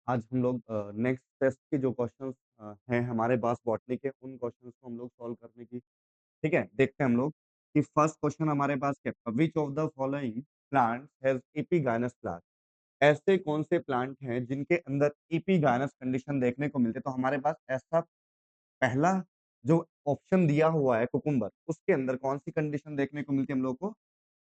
आज हम लोग नेक्स्ट टेस्ट के जो क्वेश्चंस हैं हमारे पास बॉटनी के, उन क्वेश्चंस को हम लोग सॉल्व करने की ठीक है, देखते हैं हम लोग कि फर्स्ट क्वेश्चन हमारे पास क्या है, which of the following plants has epigynous flower? ऐसे कौन से प्लांट हैं जिनके अंदर एपिगाइनस कंडीशन देखने को मिलती है? तो हमारे पास ऐसा पहला जो ऑप्शन दिया हुआ है कुकुम्बर, उसके अंदर कौन-सी कंडीशन देखने को मिलती है हम लोग को?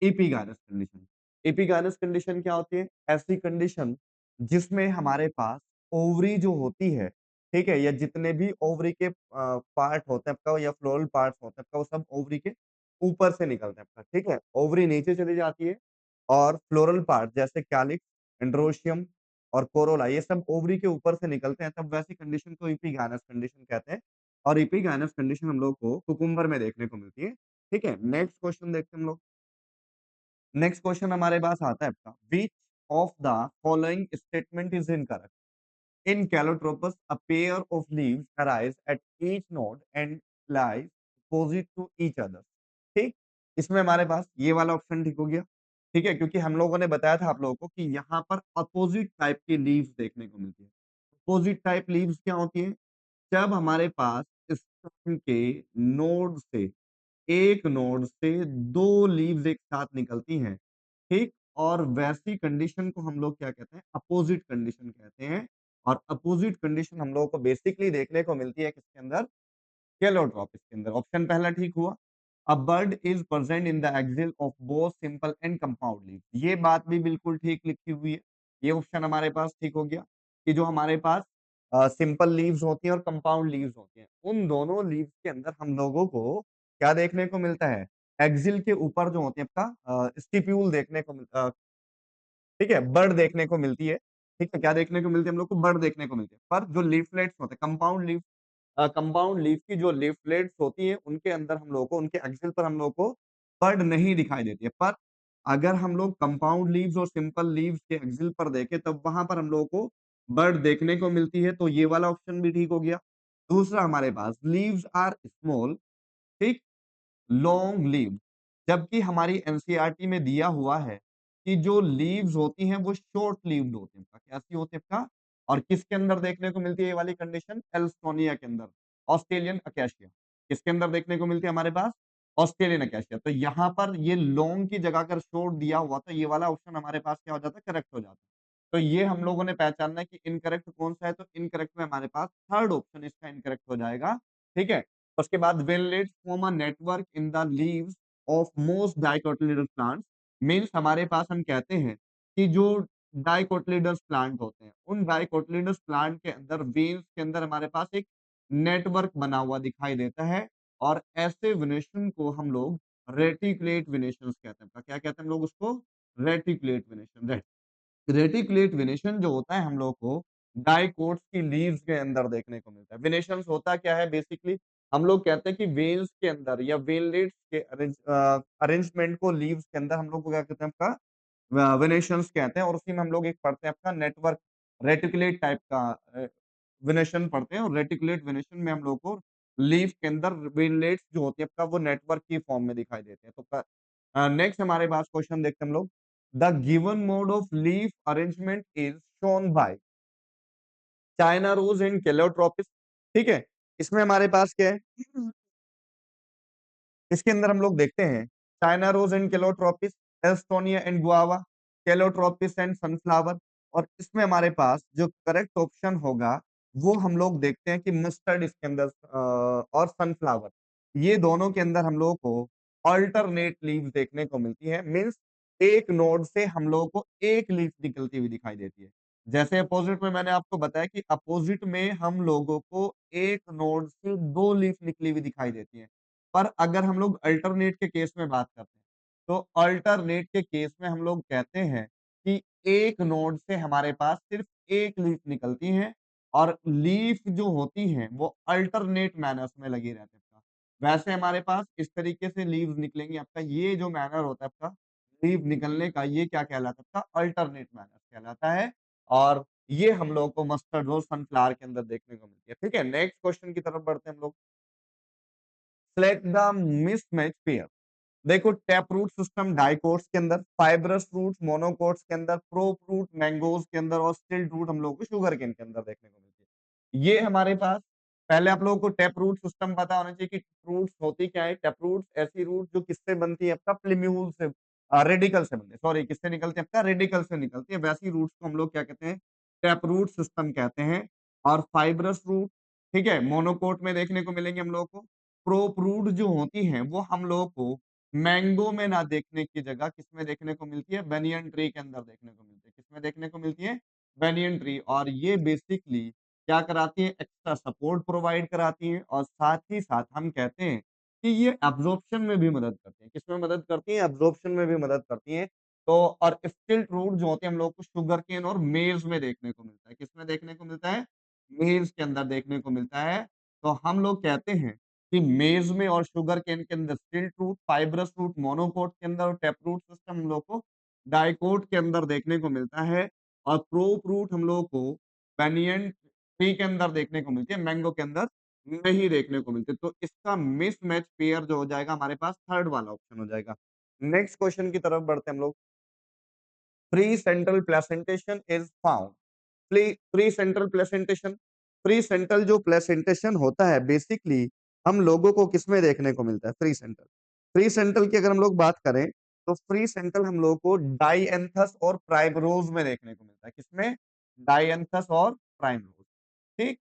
Epigynous condition. एपिगाइनस कंडीशन क्या होती है? ऐसी कंडीशन जिसमें हमारे पास ओवरी जो होती है, ठीक है? या जितने भी ओवरी के पार्ट होते हैं आपका या फ्लोरल पार्ट्स होते हैं आपका, वो सब ओवरी के ऊपर से निकलते हैं आपका, ठीक है? ओवरी नीचे चली जाती है और फ्लोरल पार्ट जैसे कैलिक्स, एंड्रोशियम और कोरोला ये सब ओवरी के ऊपर से निकलते हैं, तब वैसी कंडीशन को एपिगाइनस कंडीशन कहते हैं। और एपिगाइनस कंडीशन हम लोग को कुकुम्बर में देखने को मिलती है। ठीक है? नेक्स्ट क्वेश्चन देखते हैं हम लोग। नेक्स्ट क्वेश्चन हमारे पास आता है आपका which of the following statement is incorrect? In Calotropis, a pair of leaves arise at each node and lie opposite to each other. ठीक? इसमें हमारे पास ये वाला ऑप्शन ठीक हो गया। ठीक है? क्योंकि हम लोगों ने बताया था आप लोगों को कि यहाँ पर अपोजिट टाइप की लीव्स देखने को मिलती है। अपोजिट टाइप लीव्स क्या होती है? जब हमारे पास स्टेम के नोड से एक नोड से 2 लीव्स एक साथ निकलती हैं, ठीक? और वैसी कंडीशन को हम लोग क्या कहते हैं? अपोज़िट कंडीशन कहते हैं और अपोज़िट कंडीशन हम लोगों को बेसिकली देखने को मिलती है किसके अंदर? कैलोट्रॉपिस के अंदर। ऑप्शन पहला ठीक हुआ। A bird is present in the axil of both simple and compound leaves. ये बात भी बिल्कुल ठीक लिखी हुई है। ये ऑप्शन हमारे पास ठीक हो गया कि जो हमारे पास सिंपल लीव्स होती हैं और कंपाउंड लीव्स होती हैं, उन दोनों लीव्स के अंदर हम लोगों को क्या देखने को मिलता है? एक्सिल के ऊपर जो होती है आपका स्टिप्यूल देखने को ठीक है? बर्ड देखने को मिलती है। ठीक है? क्या देखने को मिलती है हम लोग को? बर्ड देखने को मिलती है। पर जो लीफलेट्स होते हैं कंपाउंड लीफ की जो लीफलेट्स होती हैं, उनके अंदर हम लोगों को उनके एक्सिल पर हम लोगों को बर्ड नहीं दिखाई देती है। पर अगर हम लोग कंपाउंड लीव्स और सिंपल लीव्स के एक्सिल पर देखें, तब वहाँ पर हम लोगों को बर्ड देखने को मिलती है, तो ये वाला ऑप्शन भी ठीक हो गया। दूसरा हमारे पास लीव्स आर स्मॉल, ठीक? लॉन्ग लीव्स, जबकि हमारी एनसीईआरटी में दिया हुआ है कि जो लीव्स होती हैं वो शॉर्ट लीव्ड होती हैं। कैसी होती है आपका? और किसके अंदर देखने को मिलती है ये वाली कंडीशन? एल्सटोनिया के अंदर, ऑस्ट्रेलियन अकेशिया। किसके अंदर देखने को मिलती है हमारे पास? Australian acacia. तो यहाँ पर ये लॉन्ग की जगह अगर शॉर्ट दिया हुआ तो ये वाला ऑप्शन हमारे पास क्या हो जाता है? करेक्ट हो जाता है। तो ये हम लोगों ने पहचानना है कि इनकरेक्ट कौन-सा है, तो इनकरेक्ट में हमारे पास थर्ड ऑप्शन इसका इनकरेक्ट हो जाएगा। ठीक है? उसके बाद when leaves form a network in the leaves of most dicotyledonous plants, means हमारे पास हम कहते हैं कि जो डाइकोटिलेडोनस प्लांट होते हैं, उन डाइकोटिलेडोनस प्लांट के अंदर वेन्स के अंदर हमारे पास एक नेटवर्क बना हुआ दिखाई देता है और ऐसे वेनेशन को हम लोग रेटिकुलेट वेनेशंस कहते हैं। क्या कहते हैं हम लोग उसको? Reticulate venation. रेटिकुलेट वेनेशन जो होता है हम लोग को डाइकोट्स की लीव्स के अंदर देखने को मिलता है। वेनेशंस होता क्या है बेसिकली? हम लोग कहते हैं कि वेन्स के अंदर या वेनलेट्स के अरेंजमेंट को लीव्स के अंदर हम लोग को क्या कहते हैं आपका? वेनेशंस कहते हैं और उसी में हम लोग एक पढ़ते हैं आपका नेटवर्क रेटिकुलेट टाइप का वेनेशन पढ़ते हैं और रेटिकुलेट वेनेशन में हम लोग को लीफ के अंदर वेनलेट्स जो होती है आपका वो नेटवर्क की फॉर्म में दिखाई देते हैं। तो नेक्स्ट हमारे पास क्वेश्चन देखते हैं हम लोग। The given mode of leaf arrangement is shown by China rose and calotropis. ठीक है? इसमें हमारे पास क्या है? इसके अंदर हम लोग देखते हैं China rose and calotropis, alstonia and guava, calotropis and sunflower और इसमें हमारे पास जो करेक्ट ऑप्शन होगा वो हम लोग देखते हैं कि मस्टर्ड इसके अंदर और सनफ्लावर ये दोनों के अंदर हम लोगों को अल्टरनेट लीव्स देखने को मिलती है। मीन्स एक नोड से हम लोगों को एक लीफ निकलती हुई दिखाई देती है। जैसे अपोजिट में मैंने आपको बताया कि अपोजिट में हम लोगों को एक नोड से 2 लीफ निकली हुई दिखाई देती है। पर अगर हम लोग अल्टरनेट के केस में बात करते हैं, तो अल्टरनेट के केस में हम लोग कहते हैं कि एक नोड से हमारे पास सिर्फ एक लीफ निकलती है और लीफ जो होती हैं वो अल्टरनेट मैनर्स में लगी रहती है आपका। वैसे हमारे पास इस तरीके से लीव्स निकलेंगी आपका ये जो मैनर होता है आपका लीव निकलने का ये क्या कहलाता है आपका अल्टरनेट मैनर कहलाता है और ये हम लोग को मस्टर्ड रोज सनफ्लावर के अंदर देखने को मिलती है। ठीक है? नेक्स्ट क्वेश्चन की तरफ बढ़ते हैं हम लोग। Select the mismatch pair. देखो टैप रूट सिस्टम डाइकोट्स के अंदर, फाइब्रस रूट्स मोनोकोट्स के अंदर, प्रो फ्रूट मैंगोज के अंदर और स्टिल्ट रूट हम लोगों को शुगर केन के अंदर देखने को मिलती है। ये हमारे पास पहले आप लोगों को टैप रूट सिस्टम पता होना चाहिए कि फ्रूट्स होती क्या है। टैप रूट्स ऐसी रूट जो किससे बनती है, आपका प्लिम्यूल से, रेडिकल से बनती है। सॉरी, किससे निकलती है, आपका रेडिकल से निकलती है। वैसी रूट्स को हम लोग क्या कहते हैं, टैप रूट सिस्टम कहते हैं। और फाइब्रस रूट, ठीक है, मोनोकोट में देखने को मिलेंगे हम लोगों को। प्रोप रूट जो होती हैं वो हम लोगों को मैंगो में ना देखने की जगह किसमें देखने को मिलती है, बेनियन ट्री के अंदर देखने को मिलती है। किसमें देखने को मिलती है, बेनियन ट्री। और ये बेसिकली क्या कराती है, एक्स्ट्रा सपोर्ट प्रोवाइड कराती है। और साथ ही साथ हम कहते हैं कि ये एब्जॉर्प्शन में भी मदद करती है। किसमें मदद करती है, एब्जॉर्प्शन में भी मदद करती है। तो और स्टिल्ट रूट जो होते हैं हम लोग को शुगर केन और मेज में देखने को मिलता है। किसमें देखने को मिलता है, मेज के अंदर देखने को मिलता है। तो हम लोग कहते हैं कि मेज़ में और शुगर केन के अंदर स्टिल्ट रूट, फाइब्रस रूट मोनोकोट के अंदर और टैप रूट सिस्टम हम लोग को डाइकोट के अंदर देखने को मिलता है। और प्रोप रूट हम लोगों को बेनियन ट्री के अंदर देखने को मिलती है, मैंगो के अंदर नहीं देखने को मिलती। तो इसका मिसमैच पेयर जो हो जाएगा हमारे पास, थर्ड वाला ऑप्शन हो जाएगा। नेक्स्ट क्वेश्चन की तरफ बढ़ते हैं हम लोग। Pre central placentation is found. Pre central placentation, pre central जो प्लेसेंटेशन होता है बेसिकली हम लोगों को किसमें देखने को मिलता है, प्री सेंट्रल। प्री सेंट्रल की अगर हम लोग बात करें तो प्री सेंट्रल हम लोगों को डाइएंथस और प्राइमरोज में देखने को मिलता है। किसमें, डाइएंथस और प्राइमरोज, ठीक।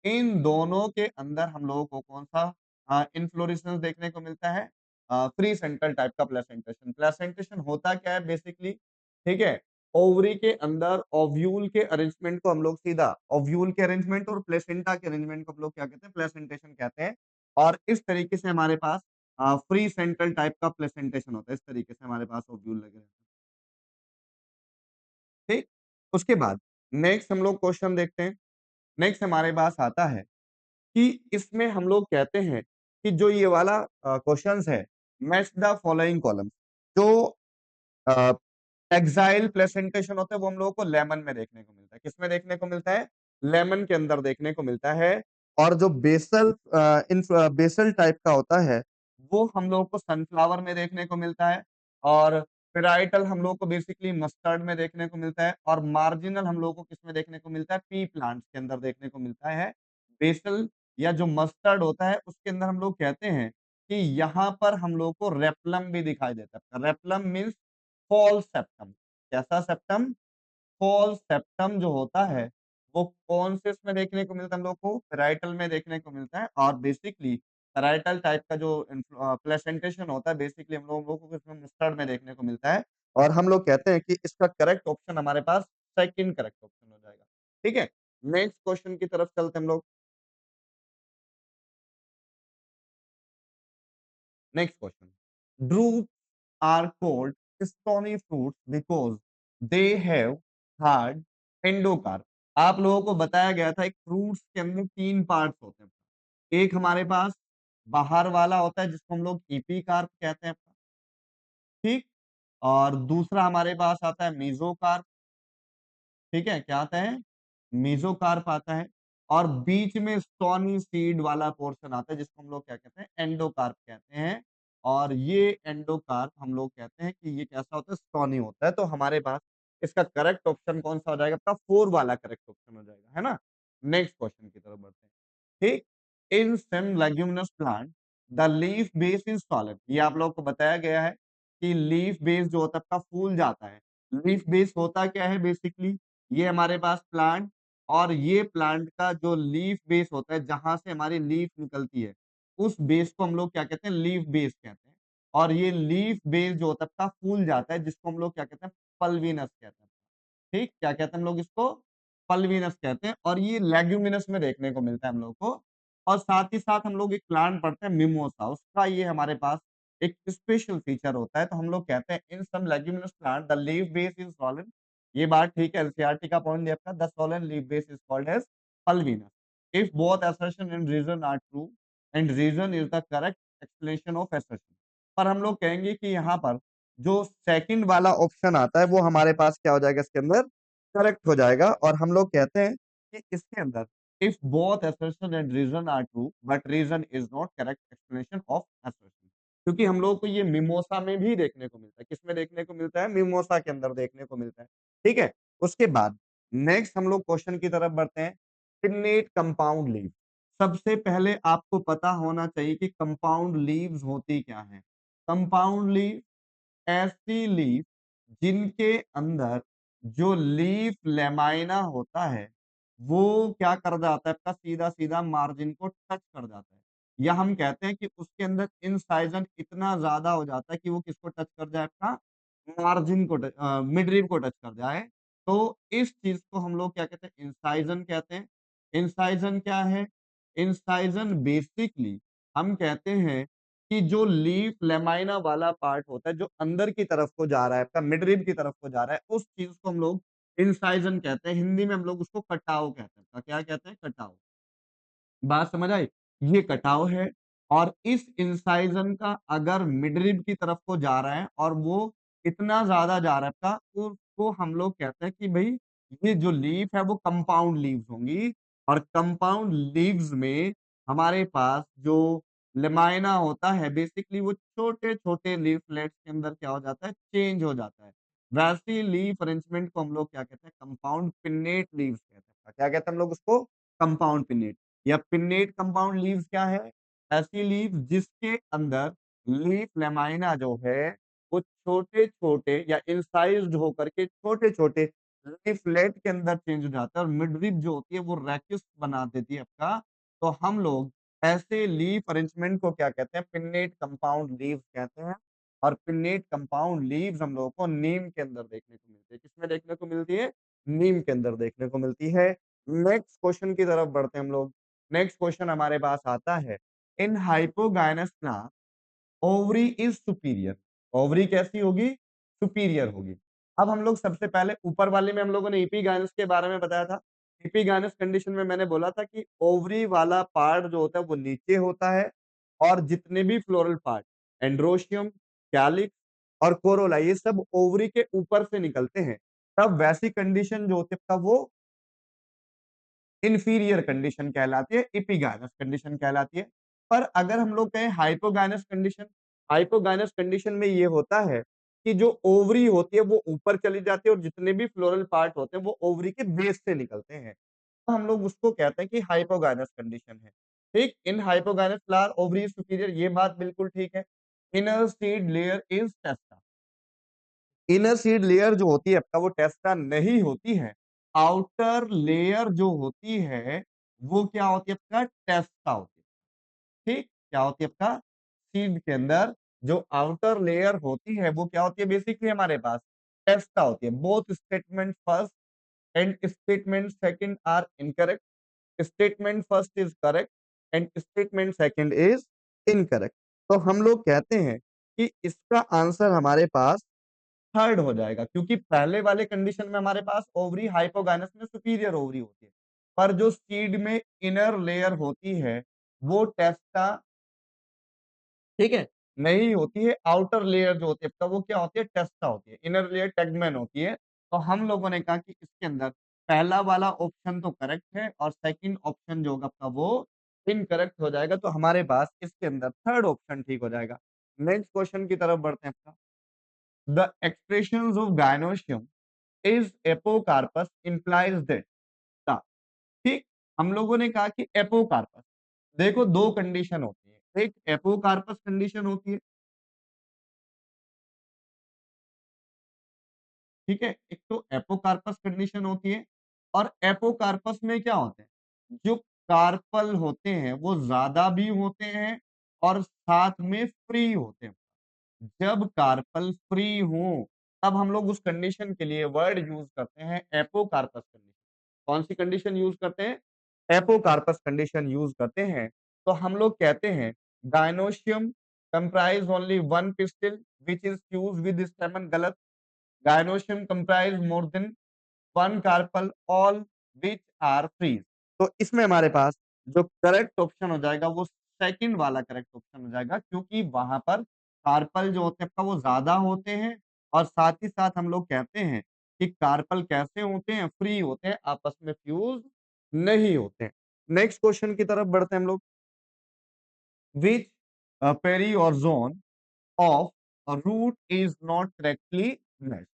इन दोनों के अंदर हम लोगों को कौन सा इन्फ्लोरेसेंस देखने को मिलता है, प्री सेंट्रल टाइप का प्लेसेंटेशन। प्लेसेंटेशन होता क्या है बेसिकली, ठीक है, ओवरी के अंदर ओव्यूल के अरेंजमेंट को हम लोग सीधा ओव्यूल के अरेंजमेंट और प्लेसेंटा के अरेंजमेंट को हम लोग क्या कहते हैं, प्लेसेंटेशन कहते हैं। और इस तरीके से हमारे पास फ्री सेंट्रल टाइप का प्लेसेंटेशन होता है। इस तरीके से हमारे पास ओव्यूल लगे रहते हैं, ठीक। उसके बाद नेक्स्ट हम लोग क्वेश्चन देखते हैं। नेक्स्ट हमारे पास आता है कि इसमें हम लोग कहते हैं कि जो ये वाला क्वेश्चंस है, मैच द फॉलोइंग कॉलम। जो अ, एक्साइल प्लेसेंटेशन होता है वो हम लोगों को लेमन में देखने को मिलता है। किसमें देखने को मिलता है, लेमन के अंदर देखने को मिलता है। और जो बेसल टाइप का होता है वो हम लोगों को सनफ्लावर में देखने को मिलता है। और पेराइटल हम लोगों को बेसिकली मस्टर्ड में देखने को मिलता है। और मार्जिनल हम लोगों को किसमें देखने को मिलता है, पी प्लांट्स के अंदर देखने को मिलता है। बेसल या जो मस्टर्ड होता है उसके अंदर हम लोग कहते हैं कि यहाँ पर हम लोग को रेप्लम भी दिखाई देता है। रेप्लम मीन्स फॉल सेप्टम। कैसा सेप्टम, फॉल सेप्टम जो होता है वो कौन से इसमें देखने को मिलता है, हम लोग को पेराइटल में देखने को मिलता है। और बेसिकली पेराइटल टाइप का जो प्लेसेंटेशन होता है बेसिकली हम लोगों को इसमें मस्टर्ड में देखने को मिलता है। और हम लोग कहते हैं कि इसका करेक्ट ऑप्शन हमारे पास सेकंड करेक्ट ऑप्शन हो जाएगा, ठीक है। नेक्स्ट क्वेश्चन की तरफ चलते हैं हम लोग। Next question, drupes are called stony fruits because they have hard endocarp। आप लोगों को बताया गया था एक फ्रूट्स के अंदर तीन पार्ट्स होते हैं। एक हमारे पास बाहर वाला होता है जिसको हम लोग एपीकार्प कहते हैं, ठीक। और दूसरा हमारे पास आता है मेसोकार्प, ठीक है, क्या आता है, मेसोकार्प आता है। और बीच में स्टोनी सीड वाला पोर्शन आता है जिसको हम लोग क्या कहते हैं, एंडोकार्प कहते हैं। और ये एंडोकार्प हम लोग कहते हैं कि ये कैसा होता है, स्टोनी होता है। तो हमारे पास इसका करेक्ट ऑप्शन कौन सा हो जाएगा, आपका फोर वाला करेक्ट ऑप्शन हो जाएगा, है ना। नेक्स्ट क्वेश्चन की तरफ बढ़ते हैं, ठीक। In some leguminous plant the leaf base is solid. ये आप लोगों को बताया गया है कि लीफ बेस जो होता है आपका फूल जाता है। लीफ बेस होता क्या है बेसिकली, ये हमारे पास प्लांट, और ये प्लांट का जो लीफ बेस होता है जहां से हमारी लीफ निकलती है उस बेस को हम लोग क्या कहते हैं, लीफ बेस कहते हैं। और ये लीफ बेस जो होता है आपका फूल जाता है जिसको हम लोग क्या कहते हैं, पल्विनस कहते हैं, ठीक। क्या कहते हैं हम लोग इसको, पल्विनस कहते हैं। और ये लेग्यूमिनस में देखने को मिलता है हम लोग को। और साथ ही साथ हम लोग एक प्लांट पढ़ते हैं मिमोसा, उसका ये हमारे पास एक स्पेशल फीचर होता है। तो हम लोग कहते हैं in some leguminous plant the leaf base is solid. ये बात ठीक है, एनसीईआरटी का पॉइंट दिया आपका, the swollen leaf base is called as pulvinus. If both assertion and reason are true and reason is the correct explanation of assertion। पर हम लोग कहेंगे कि यहाँ पर जो सेकंड वाला ऑप्शन आता है वो हमारे पास क्या हो जाएगा, इसके अंदर करेक्ट हो जाएगा। और हम लोग कहते हैं कि इसके अंदर if both assertion and reason are true but reason is not correct explanation of assertion। क्योंकि हम लोगों को ये मिमोसा में भी देखने को मिलता है। किसमें देखने को मिलता है? मिमोसा के अंदर देखने को मिलता है। ठीक है? उसके बाद नेक्स्ट हम लोग क्वेश्चन की तरफ बढ़ते हैं। Pennate compound leaf. सबसे पहले आपको पता होना चाहिए कि कंपाउंड लीव्स होती क्या हैं? कंपाउंड लीफ ऐसी लीफ जिनके अंदर जो लीफ लेमाइना होता है, वो क्या कर जाता है आपका सीधा-सीधा मार्जिन को टच कर जाता है। या हम कहते हैं कि उसके अंदर इंसाइज़न इतना ज़्यादा हो जाता है कि वो किसको टच कर जाए आपका मार्जिन को मिड रिब को टच कर जाए। तो इस चीज़ को हम लोग क्या कहते हैं इंसाइज़न कहते हैं। इंसाइज़न क्या है? इंसाइज़न बेसिकली हम कहते हैं कि जो लीफ लेमाइना वाला पार्ट होता है, जो अंदर की तरफ को जा रहा है, आपका मिड रिब की तरफ को जा रहा है, उस चीज़ को हम लोग इंसाइज़न कहते हैं। हिंदी में हम लोग उसको कटाव कहते हैं। क्या कहते हैं? कटाव। बात समझ आई? ये कटाव है और इस इंसाइज़न का अगर मिडरिब की तरफ को जा रहा है और वो इतना ज़्यादा जा रहा है आपका, उसको हम लोग कहते हैं कि भई ये जो लीफ है वो कंपाउंड लीव्स होंगी और कंपाउंड लीव्स में हमारे पास जो लेमाइना होता है बेसिकली वो छोटे-छोटे लीफलेट्स के अंदर क्या हो जाता है चेंज हो जाता है। वैसी लीफ अरेंजमेंट को हम लोग क्या कहते हैं कंपाउंड पिन्नेट लीव्स कहते हैं। क्या कहते हैं हम लोग उसको? Compound pennate. या पिन्नेट कंपाउंड लीव्स क्या है? ऐसी लीव्स जिसके अंदर लीफ लेमाइना जो है, वो छोटे-छोटे या इंसाइज़्ड होकर के छोटे-छोटे लीफलेट के अंदर चेंज हो जाता है और मिडरिब जो होती है वो रैकिस बना देती है आपका। तो हम लोग ऐसे लीफ अरेंजमेंट को क्या कहते हैं? पिन्नेट कंपाउंड लीव्स कहते हैं और पिन्नेट कंपाउंड लीव्स हम लोगों को नीम के अंदर देखने को मिलती है। किसमें देखने को मिलती है? नीम के अंदर देखने को मिलती है। नेक्स्ट क्वेश्चन की तरफ बढ़ते हैं हम लोग। नेक्स्ट क्वेश्चन हमारे पास आता है in hypogynous plant ovary is superior. Ovary कैसी होगी? सुपीरियर होगी। अब हम लोग सबसे पहले ऊपर वाले में हम लोगों ने एपिगाइनस के बारे में बताया था। एपिगाइनस कंडीशन में मैंने बोला था कि ओवरी वाला पार्ट जो होता है वो नीचे होता है और जितने भी फ्लोरल पार्ट एंड्रोशियम, कैलिक्स और कोरोला ये सब ओवरी के ऊपर से निकलते हैं। तब वैसी कंडीशन जो होती है तब वो इन्फीरियर कंडीशन कहलाती है, एपिगाइनस कंडीशन कहलाती है। पर अगर हम लोग कहें हाइपोगाइनस कंडीशन में ये होता है कि जो ओवरी होती है वो ऊपर चली जाती है और जितने भी फ्लोरल पार्ट होते हैं वो ओवरी के बेस से निकलते हैं। तो हम लोग उसको कहते हैं कि हाइपोगाइनस कंडीशन है। ठीक? In hypogynous flower ovary is superior ये बात बिल्कुल ठीक है। Inner seed layer is testa. Inner seed layer जो होती है आपका वो टेस्टा नहीं होती है। आउटर लेयर जो होती है, वो क्या होती है आपका टेस्टा होती है। ठीक? क्या होती है आपका सीड के अंदर जो आउटर लेयर होती है वो क्या होती है बेसिकली हमारे पास टेस्टा होती है। Both statement first and statement second are incorrect. Statement first is correct and statement second is incorrect. तो हम लोग कहते हैं कि इसका आंसर हमारे पास थर्ड हो जाएगा क्योंकि पहले वाले कंडीशन में हमारे पास ओवरी हाइपोगाइनस में सुपीरियर ओवरी होती है। पर जो सीड में इनर लेयर होती है, वो टेस्टा ठीक है, नहीं होती है। आउटर लेयर जो होती है तब वो क्या होती है टेस्टा होती है। इनर लेयर टेगमेन होती है। तो हम लोगों ने कहा कि इसके अंदर पहला वाला ऑप्शन तो करेक्ट है और सेकंड ऑप्शन जो होगा आपका वो इनकरेक्ट हो जाएगा। तो हमारे पास इसके अंदर थर्ड ऑप्शन ठीक हो जाएगा। नेक्स्ट क्वेश्चन की तरफ बढ़ते हैं आपका। The expressions of gynoecium is apocarpous implies that the ठीक हम लोगों ने कहा कि एपोकार्पस देखो दो कंडीशन होती है एक एपोकार्पस कंडीशन होती है ठीक है एक तो एपोकार्पस कंडीशन होती है और एपोकार्पस में क्या होते हैं जो कार्पल होते हैं वो ज्यादा भी होते हैं और साथ में फ्री होते हैं जब कार्पल फ्री हो, तब हम लोग उस कंडीशन के लिए वर्ड यूज़ करते हैं एपोकार्पस कंडीशन। कौन-सी कंडीशन यूज़ करते हैं? एपोकार्पस कंडीशन यूज़ करते हैं। तो हम लोग कहते हैं gynoecium comprise only one pistil which is fused with stamen गलत। gynoecium comprise more than one carpel all which are free। तो इसमें हमारे पास जो करेक्ट ऑप्शन हो जाएगा वो सेकंड वाला करेक्ट ऑप्शन हो जाएगा क्योंकि वहां पर कार्पल जो होते हैं आपका वो ज्यादा होते हैं और साथ ही साथ हम लोग कहते हैं कि कार्पल कैसे होते हैं फ्री होते हैं आपस में फ्यूज नहीं होते हैं। नेक्स्ट क्वेश्चन की तरफ बढ़ते हैं हम लोग विच पेरी और zone of a root is not correctly matched.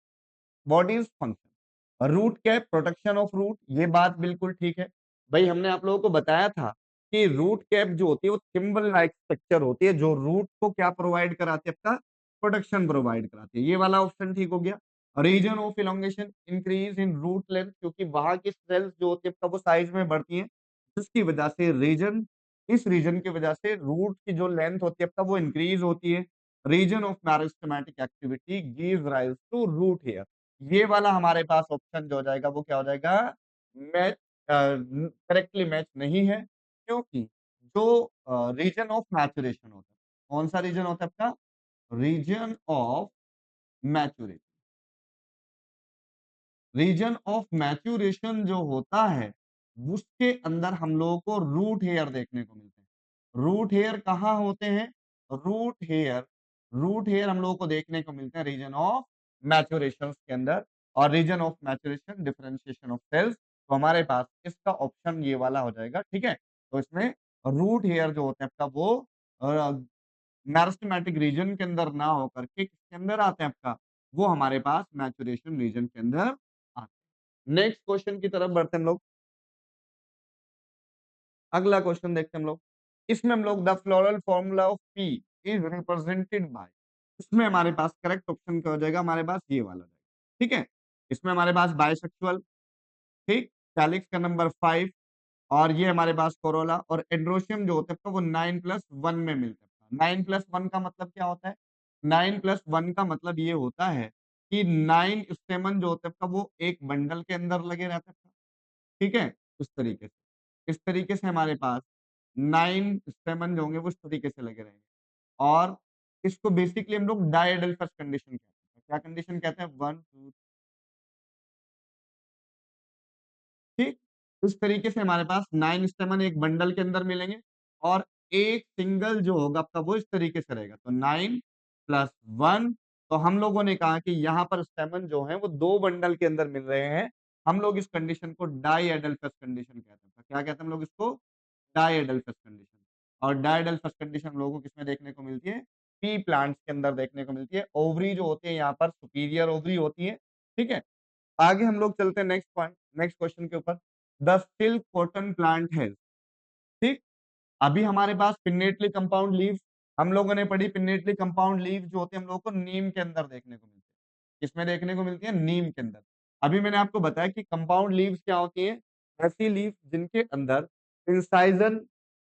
What is function root क्या है प्रोटेक्शन ऑफ रूट ये बात बिल्कुल ठीक है भाई हमने आप लोगों को बताया था कि रूट कैप जो होती है वो थिम्बल लाइक स्ट्रक्चर होती है जो रूट को क्या प्रोवाइड कराती है आपका प्रोटेक्शन प्रोवाइड कराती है ये वाला ऑप्शन ठीक हो गया region of elongation increase in root length क्योंकि वहां की सेल्स जो होती है आपका वो साइज में बढ़ती है जिसकी वजह से रीजन इस रीजन की वजह से रूट की जो लेंथ होती है आपका वो इंक्रीज होती है region of meristematic activity gives rise to root hair ये वाला हमारे पास ऑप्शन जो हो जाएगा वो क्या हो जाएगा मैच करेक्टली मैच नहीं है क्योंकि जो रीजन ऑफ मैचुरेशन होता है कौन सा रीजन होता है आपका region of maturation region of maturation जो होता है, उसके अंदर हम लोगों को रूट हेयर देखने को मिलते हैं। रूट हेयर कहाँ होते हैं? रूट हेयर रूट हेयर हम लोगों को देखने को मिलते हैं रीजन ऑफ मैच्योरेशन के अंदर और region of maturation differentiation of cells तो हमारे पास इसका ऑप्शन ये वाला हो जाएगा, ठीक है? तो इसमें रूट हेयर जो होते हैं आपका वो मेरिस्टेमेटिक रीजन के अंदर ना होकर के किसके अंदर आते हैं आपका? वो हमारे पास मैच्योरेशन रीजन के अंदर आते हैं। नेक्स्ट क्वेश्चन की तरफ बढ़ते हैं हम लोग। अगला क्वेश्चन देखते हैं हम लोग। इसमें हम लोग the floral formula of P is represented by इसमें हमारे पास करेक्ट ऑप्शन क्या हो जाएगा? हमारे पास ये वाला हो जाएगा। ठीक है? इसमें हमारे पास बाइसेक्सुअल, ठीक? कैलिक्स का नंबर 5 और ये हमारे पास कोरोला और एंड्रोशियम जो होता है तो वो 9+1 में मिलता है। 9+1 का मतलब क्या होता है? 9+1 का मतलब ये होता है कि 9 स्टेमन जो होते हैं वो एक बंडल के अंदर लगे रहते हैं। ठीक है? इस तरीके से। इस तरीके से हमारे पास 9 स्टेमन जो होंगे वो इस तरीके से लगे रहेंगे और इसको बेसिकली हम लोग डायडेल्फस कंडीशन कहते हैं। क्या कंडीशन कहते हैं? 1 2 ठीक? इस तरीके से हमारे पास 9 स्टेमन एक बंडल के अंदर मिलेंगे और एक सिंगल जो होगा आपका वो इस तरीके से रहेगा। तो 9 प्लस 1 तो हम लोगों ने कहा कि यहाँ पर स्टेमन जो है वो 2 बंडल के अंदर मिल रहे हैं। हम लोग इस कंडीशन को डायएडल्फस कंडीशन कहते हैं। तो क्या कहते हैं हम लोग इसको? डायएडल्फस कंडीशन और डायएडल्फस कंडीशन हम लोगों को किसमें देखने को मिलती है? पी प्लांट्स के अंदर देखने को मिलती है। ओवरी जो होती है यहाँ पर सुपीरियर ओवरी होती है। ठीक है? आगे हम लोग चलते हैं नेक्स्ट पॉइंट नेक्स्ट क्वेश्चन के ऊपर। The silk cotton plant has ठीक, अभी हमारे पास पिन्नेटली कंपाउंड लीव्स हम लोगों ने पढ़ी पिन्नेटली कंपाउंड लीव जो होती है हम लोगों को नीम के अंदर देखने को मिलती है। किसमें देखने को मिलती है? नीम के अंदर। अभी मैंने आपको बताया कि कंपाउंड लीव्स क्या होती हैं? ऐसी लीव्स जिनके अंदर इंसाइजन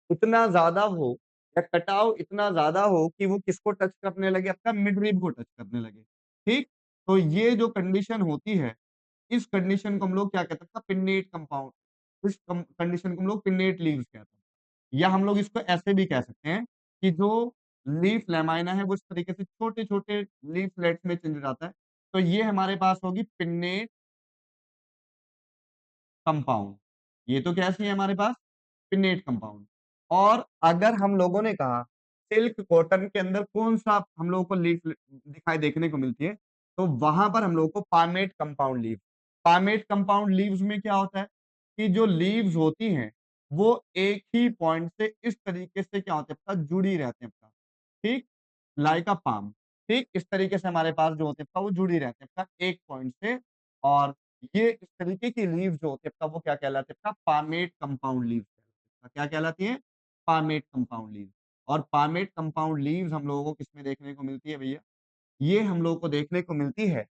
इतना ज़्यादा हो या कटाव इतना ज़्यादा हो कि वो किसको टच करने लगे? आपका मिड रिब को टच करने लगे। ठीक? तो ये जो कंडीशन होती है इस कंडीशन को हम लोग क्या कहते हैं? पिन्नेट कंपाउंड इस कंडीशन को हम लोग पिन्नेट लीव्स कहते हैं या हम लोग इसको ऐसे भी कह सकते हैं कि जो लीफ लैमाइना है वो इस तरीके से छोटे-छोटे लीफलेट्स में चेंज हो जाता है। तो ये हमारे पास होगी पिन्नेट कंपाउंड। ये तो कैसी है हमारे पास? Pennate compound. और अगर हम लोगों ने कहा सिल्क कॉटन के अंदर कौन-सा हम लोगों को लीफ दिखाई देखने को मिलती है, तो वहाँ पर हम लोगों को palmate compound leave palmate compound leaves में क्या होता है कि जो लीव्स होती हैं, वो एक ही पॉइंट से इस तरीके से क्या होता है आपका जुड़ी रहते हैं आपका, ठीक? लाइक अ पाम, ठीक? इस तरीके से हमारे पास जो होते हैं आपका वो जुड़ी रहते हैं आपका एक पॉइंट से और ये इस तरीके की लीव्स जो होती है आपका वो क्या कहलाते हैं आपका पामेट कंपाउंड लीव्स क्या कहलाती हैं? पामेट कंपाउंड लीव्स और पामेट कंपाउंड लीव्स हम लोगों को किसमें देखने को मिलती है भैया? ये हम लोगों को देखने को मिलती है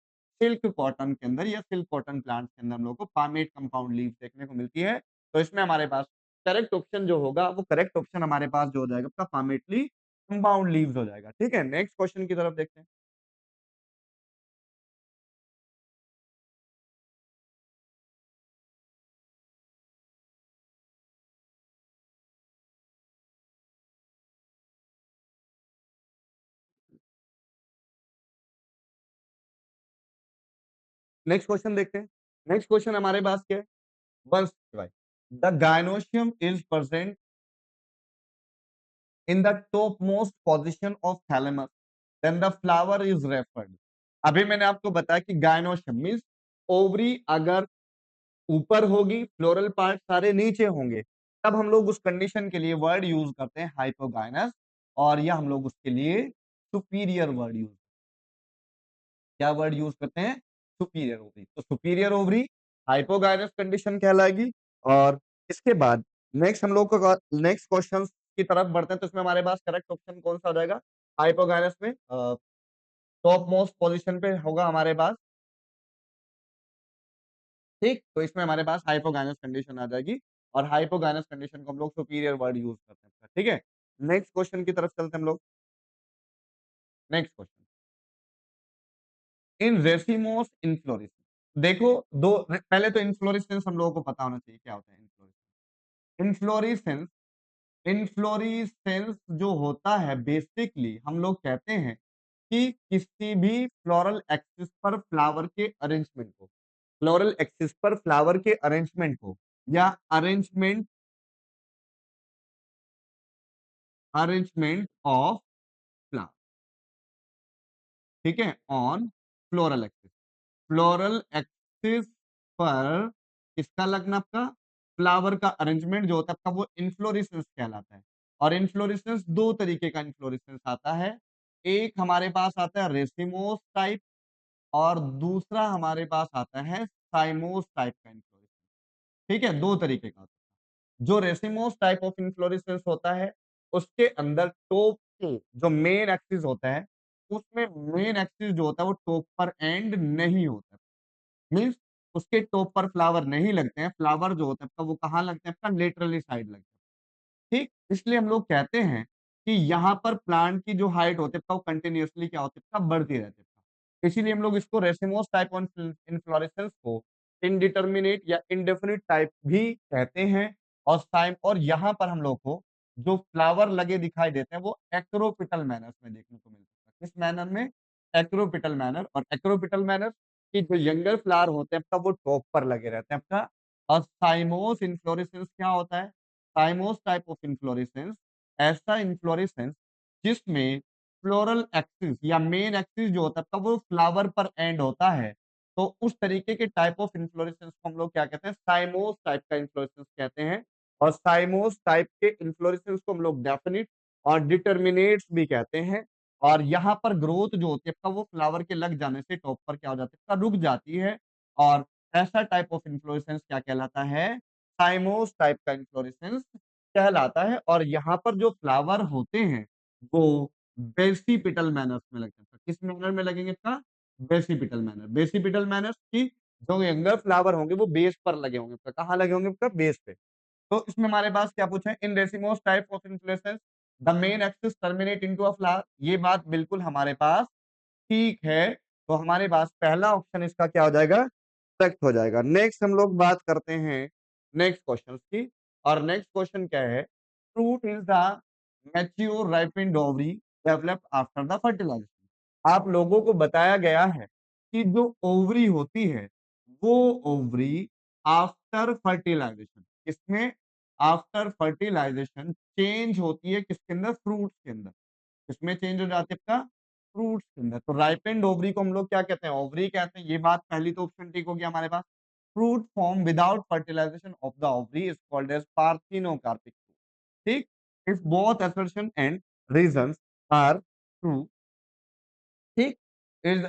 सिल्क कॉटन के अंदर या सिल्क कॉटन प्लांट्स के अंदर हम लोगों को पामेट कंपाउंड लीव्स देखने को मिलती है। तो इसमें हमारे पास करेक्ट ऑप्शन जो होगा वो करेक्ट ऑप्शन हमारे पास जो हो जाएगा आपका पामेटली कंपाउंड लीव्स हो जाएगा। ठीक है? नेक्स्ट क्वेश्चन की तरफ देखते हैं। नेक्स्ट क्वेश्चन देखते हैं। नेक्स्ट क्वेश्चन हमारे पास क्या है? 165 the gynoecium is present in the topmost position of thalamus then the flower is referred अभी मैंने आपको बताया कि गायनोशियम मींस ओवरी अगर ऊपर होगी फ्लोरल पार्ट सारे नीचे होंगे तब हम लोग उस कंडीशन के लिए वर्ड यूज करते हैं हाइपोगाइनस और यह हम लोग उसके लिए सुपीरियर वर्ड यूज, क्या वर्ड यूज करते हैं? Superior ovary. तो सुपीरियर ओवरी हाइपोगायनस कंडीशन कहलाएगी। और इसके बाद नेक्स्ट हम लोग को नेक्स्ट क्वेश्चन की तरफ बढ़ते हैं, तो इसमें हमारे पास करेक्ट ऑप्शन कौन सा हो जाएगा? हाइपोगायनस में टॉप मोस्ट पोजीशन पे होगा हमारे पास, ठीक। तो इसमें हमारे पास हाइपोगायनस कंडीशन आ जाएगी, और हाइपोगायनस कंडीशन को हम लोग सुपीरियर वर्ड यूज करते हैं, ठीक है। नेक्स्ट क्वेश्चन की तरफ चलते हैं हम लोग। नेक्स्ट क्वेश्चन, इन रेसिमोस इन्फ्लोरेसेंस, देखो दो, पहले तो इन्फ्लोरेसेंस हम लोगों को पता होना चाहिए क्या होता है इन्फ्लोरेसेंस। इन्फ्लोरेसेंस, इन्फ्लोरेसेंस जो होता है बेसिकली हम लोग कहते हैं कि किसी भी फ्लोरल एक्सिस पर फ्लावर के अरेंजमेंट को, फ्लोरल एक्सिस पर फ्लावर के अरेंजमेंट को, या अरेंजमेंट, अरेंजमेंट ऑफ फ्लावर, ठीक है, on floral axis, floral axis पर किसका लगना आपका? फ्लावर का अरेंजमेंट जो होता है आपका वो इन्फ्लोरेसेंस कहलाता है। और इन्फ्लोरेसेंस दो तरीके का इन्फ्लोरेसेंस आता है, एक हमारे पास आता है रेसिमोस टाइप, और दूसरा हमारे पास आता है साइमोस टाइप का इन्फ्लोरेसेंस, ठीक है, दो तरीके का होता है। जो रेसिमोस टाइप ऑफ इन्फ्लोरेसेंस होता है, उसके अंदर टोप के जो मेन एक्सिस होता है, उसमें मेन एक्सिस जो होता है वो टोप पर एंड नहीं होता, मीन्स उसके टॉप पर फ्लावर नहीं लगते हैं, फ्लावर जो होता है आपका वो कहाँ लगते हैं? आपका लेटरली साइड लगते हैं, ठीक? इसलिए हम लोग कहते हैं कि यहाँ पर प्लांट की जो हाइट होती है आपका वो कंटिन्यूअसली क्या होती है? आपका बढ़ती रहती है। इसीलिए हम लोग इसको रेसिमोस टाइप ऑफ इन्फ्लोरेसेंस को इंडिटरमिनेट या इंडेफिनिट टाइप भी कहते हैं। और टाइम, और यहाँ पर हम लोग को जो फ्लावर लगे दिखाई देते हैं वो एक्रोपिटल मैनर्स में देखने को मिलता है। किस मैनर में? Acropetal manner. और एक्रोपिटल मैनर कि जो यंगर फ्लावर होते हैं आपका वो टॉप पर लगे रहते हैं आपका। और साइमोस इन्फ्लोरेसेंस क्या होता है? साइमोस टाइप ऑफ इन्फ्लोरेसेंस ऐसा इन्फ्लोरेसेंस जिसमें फ्लोरल एक्सिस या मेन एक्सिस जो होता है आपका वो फ्लावर पर एंड होता है। तो उस तरीके के टाइप ऑफ इन्फ्लोरेसेंस को हम लोग क्या कहते हैं? साइमोस टाइप का इन्फ्लोरेसेंस कहते हैं। और साइमोस टाइप के इन्फ्लोरेसेंस को हम लोग डेफिनिट और डिटर्मिनेट्स भी कहते हैं। और यहाँ पर ग्रोथ जो होती है आपका वो फ्लावर के लग जाने से टॉप पर क्या हो जाता है आपका? रुक जाती है। और ऐसा टाइप ऑफ इन्फ्लोरेसेंस क्या कहलाता है? साइमोस टाइप का इन्फ्लोरेसेंस कहलाता है। और यहाँ पर जो फ्लावर होते हैं वो बेसिपिटल मैनर्स में लगते हैं। किस मैनर में लगेंगे आपका? Basipetal manner. बेसिपिटल मैनर्स की जो यंगर फ्लावर होंगे वो बेस पर लगे होंगे आपका। कहाँ लगे होंगे आपका? बेस पे। तो इसमें हमारे पास क्या पूछा है? In racemose type of inflorescence the main axis terminate into a flower. ये बात बिल्कुल हमारे पास ठीक है। तो हमारे पास पहला ऑप्शन इसका क्या हो जाएगा? करेक्ट हो जाएगा। नेक्स्ट हम लोग बात करते हैं नेक्स्ट क्वेश्चन की। और नेक्स्ट क्वेश्चन क्या है? Fruit is the mature ripened ovary developed after the fertilisation. आप लोगों को बताया गया है कि जो ओवरी होती है वो ओवरी आफ्टर फर्टिलाइजेशन, किसमें? आफ्टर फर्टिलाइजेशन चेंज होती है किसके अंदर? फ्रूट्स के अंदर। किसमें चेंज हो जाती है आपका? फ्रूट्स के अंदर। तो राइपेंड ओवरी को हम लोग क्या कहते हैं? ओवरी कहते हैं। ये बात पहली तो ऑप्शन ठीक हो गया हमारे पास। Fruit form without fertilisation of the ovary is called as parthenocarpic fruit, ठीक। If both assertion and reasons are true, ठीक, is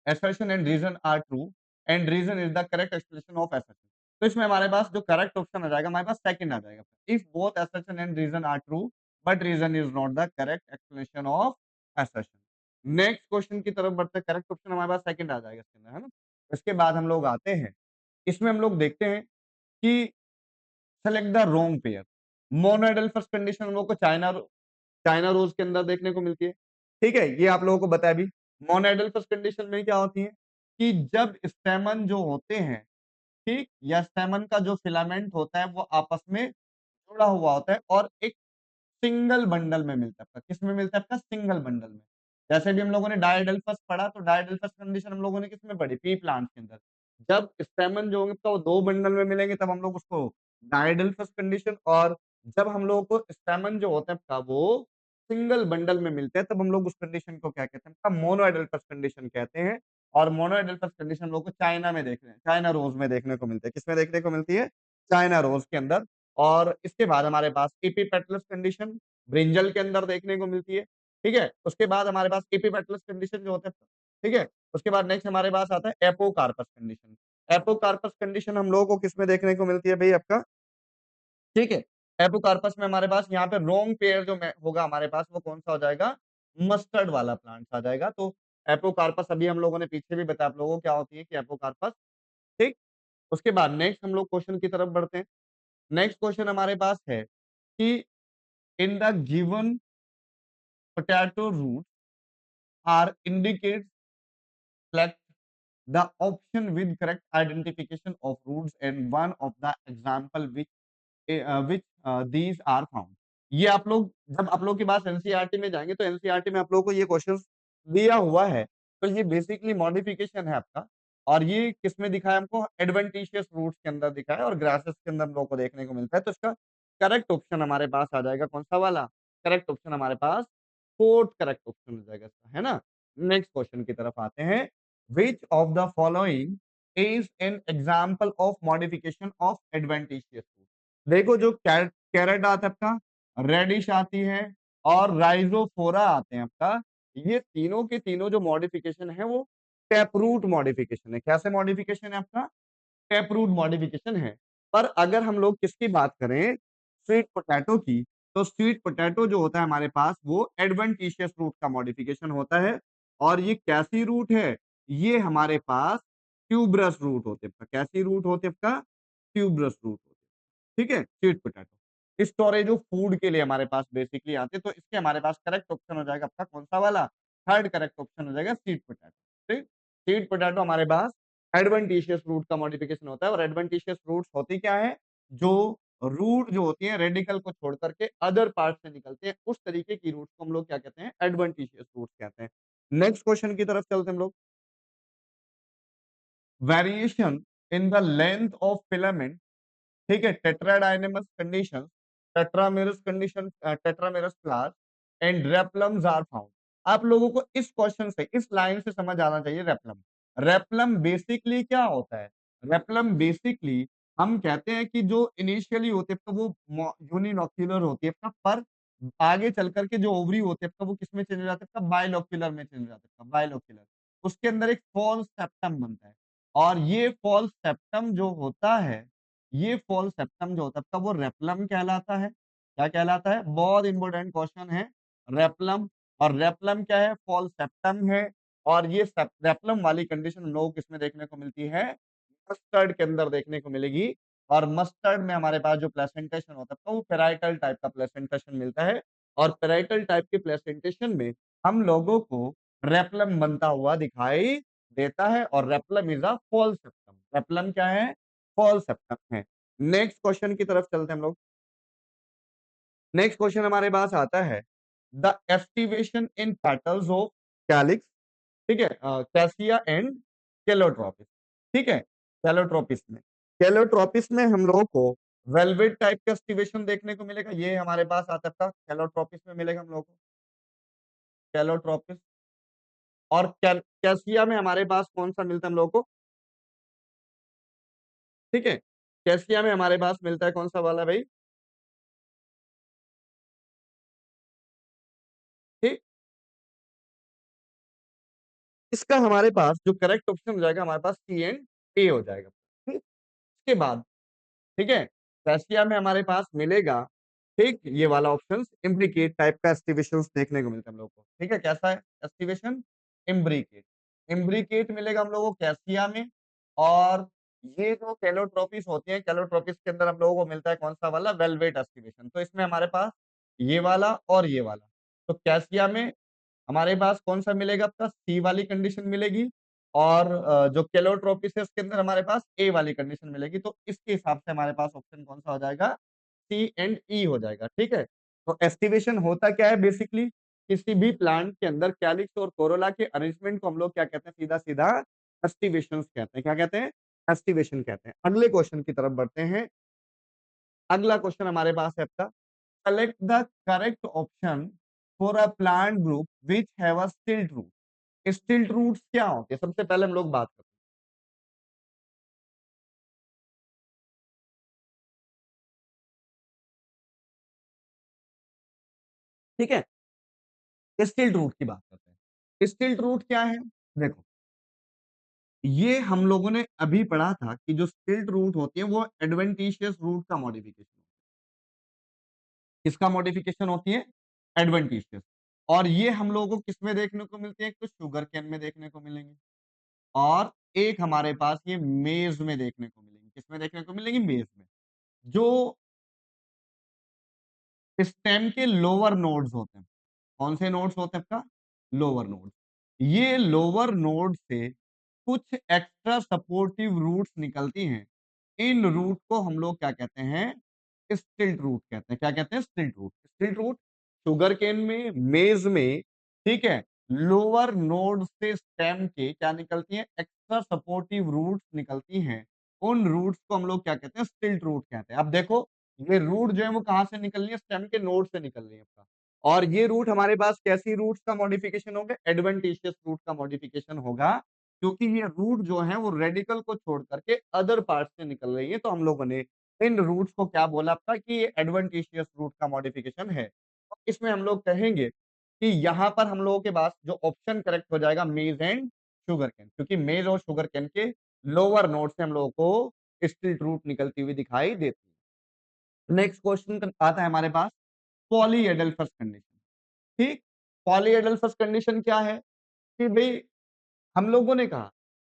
assertion and reason are true and reason is the correct explanation of assertion। तो इसमें हमारे पास जो correct option आ जाएगा हमारे पास second आ जाएगा। If both assertion and reason are true but reason is not the correct explanation of assertion। Next question की तरफ बढ़ते हैं। करेक्ट ऑप्शन हमारे पास सेकंड आ जाएगा इसके अंदर, है ना। इसके बाद हम लोग आते हैं, इसमें हम लोग देखते हैं कि select the wrong pair. Monoadelphous condition हम लोग को चाइना चाइना रोज के अंदर देखने को मिलती है, ठीक है। ये आप लोगों को बताया भी। मोनोएडल्फस कंडीशन में क्या होती है कि जब स्टेमन जो होते हैं, ठीक, या स्टेमन का जो फिलामेंट होता है वो आपस में जुड़ा हुआ होता है और एक सिंगल बंडल में मिलता है आपका। किसमें मिलता है आपका? सिंगल बंडल में। जैसे भी हम लोगों ने डायडेल्फस पढ़ा, तो डायडेल्फस कंडीशन हम लोगों ने किसमें पढ़ी? पी प्लांट के अंदर। जब स्टेमन जो होंगे तो वो दो बंडल में मिलेंगे तब हम लोग उसको डायडेल्फस कंडीशन, और जब हम लोगों को स्टेमन जो होता है आपका वो सिंगल बंडल में मिलते हैं तब हम लोग उस कंडीशन को क्या कहते हैं? आपका मोनोएडल्फस कंडीशन कहते हैं। और मोनोएडल्फस कंडीशन हम लोग को चाइना में देख रहे हैं, चाइना रोज में देखने को मिलते हैं। किसमें देखने को मिलती है? चाइना रोज के अंदर। और इसके बाद हमारे पास एपीपेटलस कंडीशन ब्रिंजल के अंदर देखने को मिलती है, ठीक है? उसके बाद हमारे पास एपिपेटलस कंडीशन जो होता है, ठीक है? उसके बाद नेक्स्ट हमारे पास आता है एपोकार्पस कंडीशन। एपोकार्पस कंडीशन हम लोगों को किसमें देखने को मिलती है भई आपका, ठीक है? एपोकार्पस में हमारे पास यहाँ पे लोंग पेयर जो में होगा हमारे पास वो कौन-सा हो जाएगा? मस्टर्ड वाला प्लांट आ जाएगा। तो एपोकार्पस अभी हम लोगों ने पीछे भी बताया आप लोगों को क्या होती है कि एपोकार्पस, ठीक? उसके बाद नेक्स्ट हम लोग क्वेश्चन की तरफ बढ़ते हैं। नेक्स्ट क्वेश्चन हमारे पास है कि in the given potato roots are indicate select the option with correct identification of roots and one of the example which these are found। ये आप लोग जब आप लोग के पास एनसीईआरटी में जाएंगे तो एनसीईआरटी में आप लोगों को ये क्वेश्चंस दिया हुआ है, तो ये बेसिकली मॉडिफिकेशन है आपका, और ये किसमें दिखा है हमको, एडवेंटिशियस रूट्स के अंदर दिखा है और ग्रासेस के अंदर हम लोग को देखने को मिलता है। तो इसका करेक्ट ऑप्शन हमारे पास आ जाएगा कौन सा वाला, करेक्ट ऑप्शन हमारे पास फोर्थ करेक्ट ऑप्शन हो जाएगा इसका, है ना? नेक्स्ट क्वेश्चन की तरफ आते हैं। Which of the following is an example of modification of adventitious fruit? देखो जो कैरेट आता है आपका, रेडिश आती है और राइजोफोरा आते हैं आपका, ये तीनों के तीनों जो मॉडिफिकेशन है वो टैपरूट मॉडिफिकेशन है। कैसे मॉडिफिकेशन है आपका? टैपरूट मॉडिफिकेशन है। पर अगर हम लोग किसकी बात करें, स्वीट पोटैटो की, तो स्वीट पोटैटो जो होता है हमारे पास वो एडवेंटिशियस रूट का मॉडिफिकेशन होता है। और ये कैसी रूट है? ये हमारे पास ट्यूबरस रूट होते हैं। कैसी रूट होते हैं आपका? ट्यूबरस रूट होते हैं। ठीक है? Sweet potato storage of food के लिए हमारे पास बेसिकली आते हैं, तो इसके हमारे पास करेक्ट ऑप्शन हो जाएगा आपका कौन सा वाला? थर्ड करेक्ट ऑप्शन हो जाएगा स्वीट पोटैटो। ठीक? स्वीट पोटैटो हमारे पास एडवेंटिशियस रूट का मॉडिफिकेशन होता है, और एडवेंटिशियस रूट्स होती क्या है? जो रूट जो होती है रेडिकल को छोड़ करके अदर पार्ट से निकलते हैं, उस तरीके की रूट्स को हम लोग क्या कहते हैं? एडवेंटिशियस रूट्स कहते हैं। नेक्स्ट क्वेश्चन की तरफ चलते हैं हम लोग। Variation in the length of filament, ठीक है, tetradynamous condition, tetramerous condition, tetramerous flower and replums are found. आप लोगों को इस क्वेश्चन से, इस लाइन से समझ आना चाहिए रेपलम। रेपलम बेसिकली क्या होता है? रेपलम बेसिकली हम कहते हैं कि जो इनिशियली होते हैं तो वो यूनिलॉक्यूलर होती है पर आगे चल करके जो ओवरी होते हैं वो किसमें चेंज हो जाते हैं? बाइलॉक्यूलर में चेंज हो जाते हैं, बाइलॉक्यूलर। उसके अंदर एक फॉल्स सेप्टम बनता है, और ये फॉल्स सेप्टम जो होता है, ये फॉल सेप्टम जो होता है तब वो रेपलम कहलाता है। क्या कहलाता है? बहुत इंपॉर्टेंट क्वेश्चन है। रेपलम, और रेपलम क्या है? फॉल सेप्टम है। और ये रेपलम वाली कंडीशन हम लोगों को किसमें देखने को मिलती है? मस्टर्ड के अंदर देखने को मिलेगी। और मस्टर्ड में हमारे पास जो प्लेसेंटेशन होता है वो पेराइटल टाइप का प्लेसेंटेशन मिलता है, और पेराइटल टाइप के प्लेसेंटेशन में हम लोगों को रेपलम बनता हुआ दिखाई देता है, और रेपलम इज अ फॉल सेप्टम। रेपलम क्या है? फॉल सेप्टम है। नेक्स्ट क्वेश्चन की तरफ चलते हैं हम लोग। नेक्स्ट क्वेश्चन हमारे पास आता है, the aestivation in petals of calyx, ठीक है, कैसिया एंड केलोट्रोपिस, ठीक है, केलोट्रोपिस में, केलोट्रोपिस में हम लोगों को वेलवेट टाइप का एस्टिवेशन देखने को मिलेगा। ये हमारे पास आता था केलोट्रोपिस में मिलेगा हम लोगों को, केलोट्रोपिस। और कैसिया में हमारे पास कौन सा मिलता है हम लोगों को? ठीक है, कैसिया में हमारे पास मिलता है कौन सा वाला भाई? ठीक, इसका हमारे पास जो करेक्ट ऑप्शन हो जाएगा हमारे पास सी एंड ए हो जाएगा। ठीक? इसके बाद, ठीक है, रशिया में हमारे पास मिलेगा, ठीक, ये वाला ऑप्शन इम्ब्रिकेट टाइप का एस्टिवेशन देखने को मिलता है हम लोग को। ठीक है, कैसा है एस्टिवेशन? इम्ब्रिकेट। इम्ब्रिकेट मिलेगा हम लोगों को कैसिया में। और ये जो कैलोट्रोपिस होती है, कैलोट्रोपिस के अंदर हम लोगों को मिलता है कौन सा वाला? Velvet aestivation. तो इसमें हमारे पास ये वाला और ये वाला, तो कैसिया में हमारे पास कौन-सा मिलेगा आपका? सी वाली कंडीशन मिलेगी। और जो केलोट्रोपिस है उसके अंदर हमारे पास ए वाली कंडीशन मिलेगी। तो इसके हिसाब से हमारे पास ऑप्शन कौन-सा हो जाएगा? सी एंड ई हो जाएगा, ठीक है? तो एस्टिवेशन होता क्या है बेसिकली? किसी भी प्लांट के अंदर कैलिक्स और कोरोला के अरेंजमेंट को हम लोग क्या कहते हैं? सीधा-सीधा एस्टिवेशंस कहते हैं। क्या कहते हैं? एस्टिवेशन कहते हैं। अगले क्वेश्चन की तरफ बढ़ते हैं। अगला क्वेश्चन हमारे पास है आपका, select the correct option for a plant group which have a stilt root. स्टिल्ट रूट्स क्या होते हैं? सबसे पहले हम लोग बात करते हैं। ठीक है? स्टिल्ट रूट की बात करते हैं। स्टिल्ट रूट क्या है? देखो, ये हम लोगों ने अभी पढ़ा था कि जो स्टिल्ट रूट होती है वो एडवेंटिशियस रूट का मॉडिफिकेशन, किसका मॉडिफिकेशन होती है? एडवेंटिशियस। और ये हम लोगों को किसमें देखने को मिलती है? कुछ शुगर केन में देखने को मिलेंगे और एक हमारे पास ये मेज में देखने को मिलेंगे। किसमें देखने को मिलेंगी? मेज में। जो स्टेम के लोअर नोड्स होते हैं। कौन से नोड्स होते हैं आपका? Lower nodes. ये लोअर नोड से कुछ एक्स्ट्रा सपोर्टिव रूट्स निकलती हैं। इन रूट को हम लोग क्या कहते हैं? स्टिल्ट रूट कहते हैं। क्या कहते हैं? स्टिल्ट रूट। स्टिल्ट रूट शुगर केन में, मेज में, ठीक है, लोअर नोड से स्टेम के क्या निकलती हैं? एक्स्ट्रा सपोर्टिव रूट्स निकलती हैं। उन रूट्स को हम लोग क्या कहते हैं? स्टिल्ट रूट कहते हैं। अब देखो, ये रूट जो है वो कहाँ से निकल रही है? स्टेम के नोड से निकल रही है आपका। और ये रूट हमारे पास कैसी रूट्स का मॉडिफिकेशन होगा? एडवेंटिशियस रूट का मॉडिफिकेशन होगा, क्योंकि ये रूट जो है वो रेडिकल को छोड़ करके अदर पार्ट से निकल रही है। तो हम लोगों ने इन रूट्स को क्या बोला आपका? कि ये एडवेंटिशियस रूट का मॉडिफिकेशन है। तो इसमें हम लोग कहेंगे कि यहाँ पर हम लोगों के पास जो ऑप्शन करेक्ट हो जाएगा, मेज एंड शुगर केन, क्योंकि मेज और शुगर केन के लोअर नोड से हम लोगों को स्टिल्ट रूट निकलती हुई दिखाई देती है। नेक्स्ट क्वेश्चन आता है हमारे पास, पॉलीएडल्फस कंडीशन। ठीक, पॉलीएडल्फस कंडीशन क्या है? कि भई हम लोगों ने कहा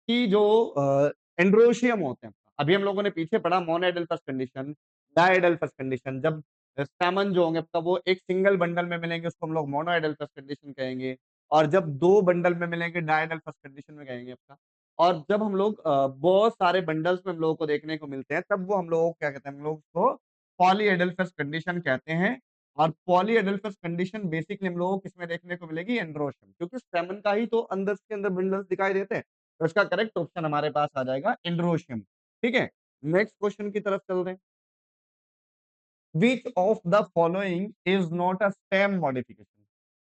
कि जो एंड्रोशियम होते हैं, अभी हम लोगों ने पीछे पढ़ा मोनोएडल्फस कंडीशन, डायएडल्फस कंडीशन। जब स्टैमेन जो होंगे आपका वो एक सिंगल बंडल में मिलेंगे उसको हम लोग मोनोएडल्फस कंडीशन कहेंगे, और जब 2 बंडल में मिलेंगे डायएडल्फस कंडीशन में कहेंगे आपका। और जब हम लोग बहुत सारे बंडल्स में हम लोगों को देखने को मिलते हैं तब वो हम लोग को क्या कहते हैं? हम लोग उसको पॉलीएडल्फस कंडीशन कहते हैं। और पॉलीएडल्फस कंडीशन बेसिकली हम लोगों को किसमें देखने को मिलेगी? एंड्रोशियम, क्योंकि स्टेमन का ही तो अंदर के अंदर बंडल्स दिखाई देते हैं। तो इसका करेक्ट ऑप्शन हमारे पास आ जाएगा एंड्रोशियम। ठीक है? नेक्स्ट क्वेश्चन की तरफ चल रहे हैं। Which of the following is not a stem modification?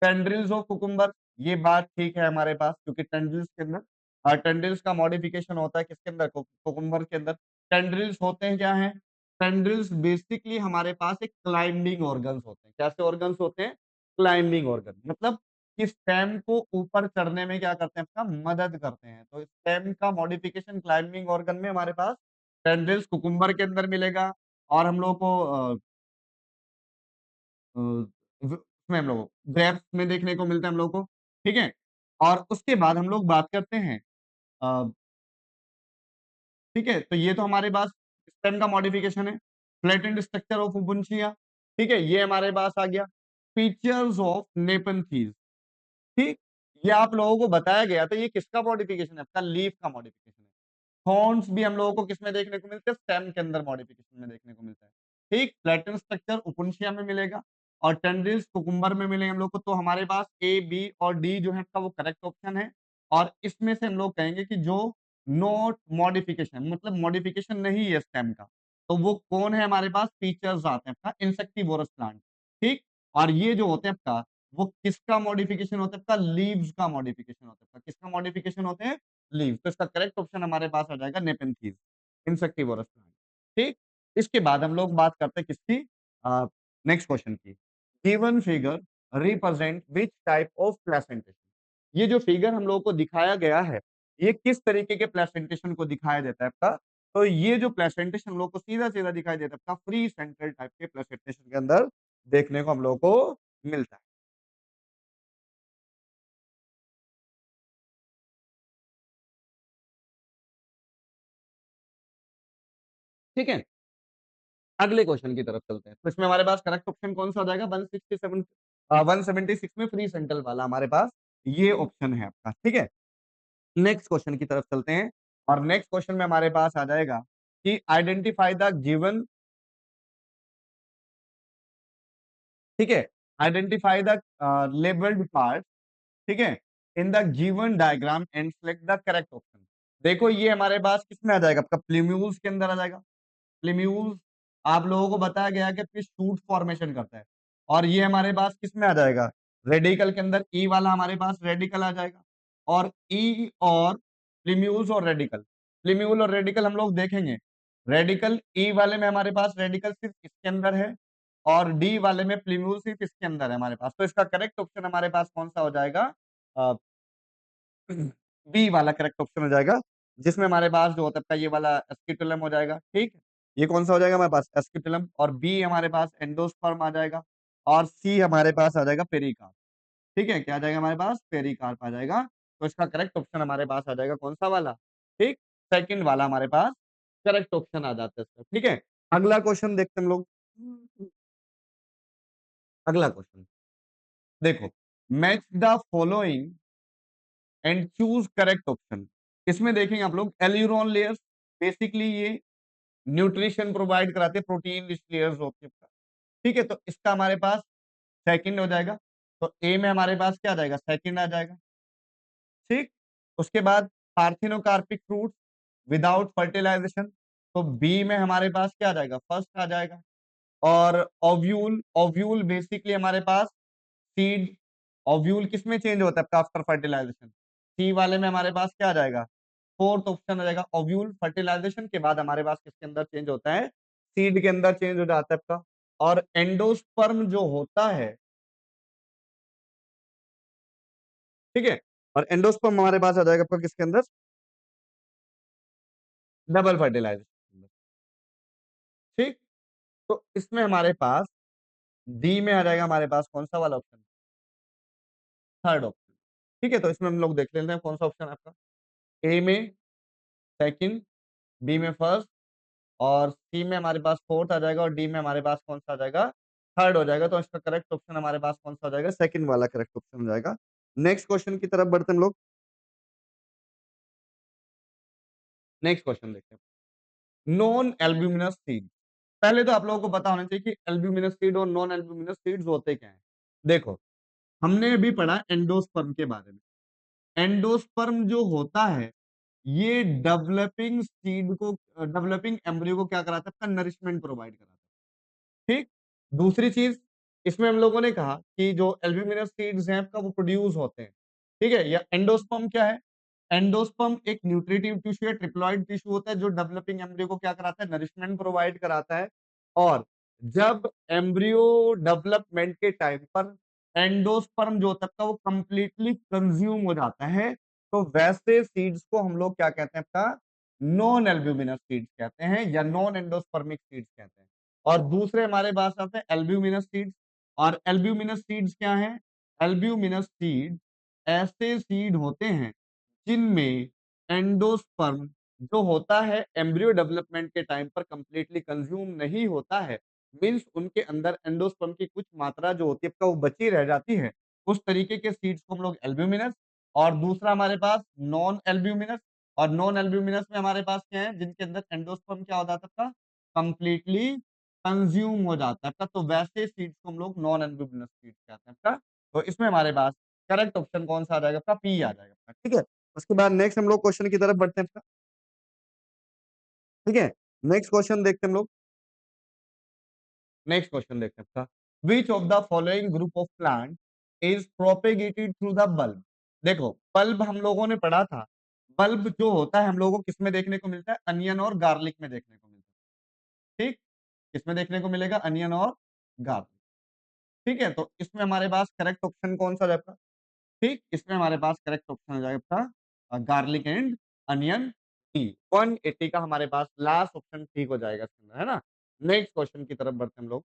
Tendrils of cucumber, ये बात ठीक है हमारे पास, क्योंकि टेंड्रिल्स के अंदर टेंड्रिल्स का मॉडिफिकेशन होता है किसके अंदर? कुकुम्बर के अंदर। टेंड्रिल्स होते हैं क्या है? टेंड्रिल्स बेसिकली हमारे पास एक क्लाइंबिंग ऑर्गन्स होते हैं। कैसे ऑर्गन्स होते हैं? क्लाइंबिंग ऑर्गन, मतलब कि स्टेम को ऊपर चढ़ने में क्या करते हैं? आपका मदद करते हैं। तो स्टेम का मॉडिफिकेशन क्लाइंबिंग ऑर्गन में हमारे पास टेंड्रिल्स कुकुम्बर के अंदर मिलेगा। और हम लोग को अ, व उसमें हम लोग को ग्रेप्स में देखने को मिलता है हम लोग को, ठीक है? और उसके बाद हम लोग बात करते हैं अ, ठीक है? तो ये तो हमारे पास स्टेम का मॉडिफिकेशन है। फ्लैटेंड स्ट्रक्चर ऑफ उबुंशिया, ठीक है? ये हमारे पास आ गया। फीचर्स ऑफ नेपेंथीज, ठीक? ये आप लोगों को बताया गया था, ये किसका मॉडिफिकेशन है? आपका लीफ का मॉडिफिकेशन है। हॉर्न्स भी हम लोगों को किसमें देखने को मिलते हैं? स्टेम के अंदर मॉडिफिकेशन में देखने को मिलता है। ठीक, फ्लैटेन स्ट्रक्चर उपुन्शिया में मिलेगा और टेंड्रिल्स कुकुम्बर में मिलेंगे हम लोग को। तो हमारे पास ए, बी और डी जो है आपका वो करेक्ट ऑप्शन है। और इसमें से हम लोग कहेंगे कि जो नॉट मॉडिफिकेशन, मतलब मॉडिफिकेशन नहीं है स्टेम का, तो वो कौन है? हमारे पास फीचर्स आते हैं आपका इंसेक्टिवोरस प्लांट, ठीक? और ये जो होते हैं आपका वो किसका मॉडिफिकेशन होता है? आपका लीव्स का मॉडिफिकेशन होता है। आपका किसका मॉडिफिकेशन होते हैं? लीव। तो इसका करेक्ट ऑप्शन हमारे पास आ जाएगा नेपेंथीज, इंसेक्टिवोरस प्लांट। ठीक, इसके बाद हम लोग बात करते हैं किसकी? नेक्स्ट क्वेश्चन की। Given figure represent which type of placentation? ये जो फिगर हम लोगों को दिखाया गया है ये किस तरीके के प्लेसेंटेशन को दिखाया देता है आपका? तो ये जो प्लेसेंटेशन हम लोग को सीधा सीधा दिखाई देता है आपका फ्री सेंट्रल टाइप के प्लेसेंटेशन के अंदर देखने को हम लोग को मिलता है। ठीक है, अगले क्वेश्चन की तरफ चलते हैं। तो इसमें हमारे पास करेक्ट ऑप्शन कौन सा हो जाएगा? 167 176 में फ्री सेंट्रल वाला हमारे पास ये ऑप्शन है आपका, ठीक है? नेक्स्ट क्वेश्चन की तरफ चलते हैं और नेक्स्ट क्वेश्चन में हमारे पास आ जाएगा कि आइडेंटिफाई द गिवन, ठीक है? आइडेंटिफाई द लेबल्ड पार्ट, ठीक है? इन the given diagram and select the correct option. देखो ये हमारे पास किसमें आ जाएगा? आपका प्लीम्यूल्स के अंदर आ जाएगा। प्लीम्यूल्स आप लोगों को बताया गया कि फिर शूट फॉर्मेशन करता है और ये हमारे पास किसमें आ जाएगा? रेडिकल के अंदर ई वाला हमारे पास रेडिकल आ जाएगा। और ई और प्लीम्यूल्स और रेडिकल, प्लीम्यूल और रेडिकल हम लोग देखेंगे। रेडिकल ई वाले में हमारे पास रेडिकल सिर्फ इसके अंदर है और डी वाले में प्लीम्यूसिफ इसके अंदर है हमारे पास। तो इसका करेक्ट ऑप्शन हमारे पास कौन-सा हो जाएगा? अ, बी वाला करेक्ट ऑप्शन हो जाएगा, जिसमें हमारे पास जो होता है आपका ये वाला एस्कीटोलम हो जाएगा, ठीक? ये कौन-सा हो जाएगा हमारे पास? एस्कीटोलम। और बी हमारे पास एंडोस्पर्म आ जाएगा और सी हमारे पास आ जाएगा पेरिकार्प। ठीक है? क्या आ जाएगा हमारे पास? पेरिकार्प आ जाएगा। तो इसका करेक्ट ऑप्शन हमारे पास आ जाएगा कौन-सा वाला? ठीक? सेकंड वाला हमारे पास करेक्ट ऑप्शन आ जाता है इसका, ठीक है? अगला क्वेश्चन देखते हैं हम लोग। अगला क्वेश्चन देखो, match the following and choose correct option. इसमें देखेंगे आप लोग एल्यूरोन लेयर्स, बेसिकली ये न्यूट्रिशन प्रोवाइड कराते हैं, प्रोटीन रिच लेयर्स होते हैं। ठीक है, तो इसका हमारे पास सेकंड हो जाएगा। तो ए में हमारे पास क्या आ जाएगा? सेकंड आ जाएगा। ठीक, उसके बाद पार्थिनोकार्पिक फ्रूट विदाउट फर्टिलाइजेशन, तो बी में हमारे पास क्या आ जाएगा? फर्स्ट आ जाएगा। और ओव्यूल, ओव्यूल बेसिकली हमारे पास सीड, ओव्यूल किसमें चेंज होता है आपका आफ्टर फर्टिलाइजेशन? सी वाले में हमारे पास क्या आ जाएगा? फोर्थ ऑप्शन आ जाएगा। ओव्यूल फर्टिलाइजेशन के बाद हमारे पास किसके अंदर चेंज होता है? सीड के अंदर चेंज हो जाता है आपका। और एंडोस्पर्म जो होता है, ठीक है, और एंडोस्पर्म हमारे पास आ जाएगा आपका किसके अंदर? Double fertilisation. ठीक, तो इसमें हमारे पास डी में आ जाएगा हमारे पास कौन सा वाला ऑप्शन? Third option. ठीक है, तो इसमें हम लोग देख लेते हैं कौन सा ऑप्शन है आपका। ए में सेकंड, बी में फर्स्ट और सी में हमारे पास फोर्थ आ जाएगा और डी में हमारे पास कौन सा आ जाएगा? थर्ड हो जाएगा। तो इसका करेक्ट ऑप्शन हमारे पास कौन सा हो जाएगा? सेकंड वाला करेक्ट ऑप्शन हो जाएगा। नेक्स्ट क्वेश्चन की तरफ बढ़ते हैं हम लोग। नेक्स्ट क्वेश्चन देखते हैं। Non albuminous seed. पहले तो आप लोगों को पता होना चाहिए कि एल्ब्यूमिनस सीड और नॉन एल्ब्यूमिनस सीड्स होते क्या हैं। देखो, हमने अभी पढ़ा एंडोस्पर्म के बारे में। एंडोस्पर्म जो होता है, ये डेवलपिंग सीड को, डेवलपिंग एम्ब्रियो को क्या कराता है? आपका नरिशमेंट प्रोवाइड कराता है। ठीक? दूसरी चीज, इसमें हम लोगों ने कहा कि जो एल्ब्यूमिनस सीड्स हैं आपका वो प्रोड्यूस होते हैं। ठीक है? या एंडोस्पर्म क्या है? एंडोस्पर्म एक न्यूट्रिटिव टिश्यू है, ट्रिप्लॉइड टिश्यू होता है जो डेवलपिंग एम्ब्रियो को क्या कराता है? नरिशमेंट प्रोवाइड कराता है। और जब एम्ब्रियो डेवलपमेंट के टाइम पर एंडोस्पर्म जो होता है आपका वो कंप्लीटली कंज्यूम हो जाता है, तो वैसे सीड्स को हम लोग क्या कहते हैं आपका? नॉन एल्ब्यूमिनस सीड्स कहते हैं या नॉन एंडोस्पर्मिक सीड्स कहते हैं। और दूसरे हमारे पास आते हैं एल्ब्यूमिनस सीड्स। और एल्ब्यूमिनस सीड्स क्या हैं? एल्ब्यूमिनस सीड ऐसे सीड होते हैं जिनमें एंडोस्पर्म जो होता है एम्ब्रियो डेवलपमेंट के टाइम पर कंप्लीटली कंज्यूम नहीं होता है, मींस उनके अंदर एंडोस्पर्म की कुछ मात्रा जो होती है आपका वो बची रह जाती है। उस तरीके के सीड्स को हम लोग एल्ब्यूमिनस, और दूसरा हमारे पास नॉन एल्ब्यूमिनस। और नॉन एल्ब्यूमिनस में हमारे पास क्या है? जिनके अंदर एंडोस्पर्म क्या हो जाता है आपका? कंप्लीटली कंज्यूम हो जाता है आपका। तो वैसे सीड्स को हम लोग नॉन एल्ब्यूमिनस सीड्स कहते हैं आपका। तो इसमें हमारे पास करेक्ट ऑप्शन कौन-सा आ जाएगा आपका? पी आ जाएगा आपका, ठीक है? उसके बाद नेक्स्ट हम लोग क्वेश्चन की तरफ बढ़ते हैं आपका, ठीक है? नेक्स्ट क्वेश्चन देखते हैं हम लोग। नेक्स्ट क्वेश्चन देखते हैं आपका। Which of the following group of plant is propagated through the bulb? देखो, बल्ब हम लोगों ने पढ़ा था। बल्ब जो होता है हम लोगों को किसमें देखने को मिलता है? अनियन और गार्लिक में देखने को मिलता है। ठीक? किसमें देखने को मिलेगा? अनियन और गार्लिक। ठीक है? तो इसमें हमारे पास करेक्ट ऑप्शन कौन-सा रहेगा? ठीक, इसमें हमारे पास करेक्ट ऑप्शन हो जाएगा आपका गार्लिक एंड अनियन टी। 180 का हमारे पास लास्ट ऑप्शन ठीक हो जाएगा इसके अंदर, है ना? नेक्स्ट क्वेश्चन की तरफ बढ़ते हैं हम लोग।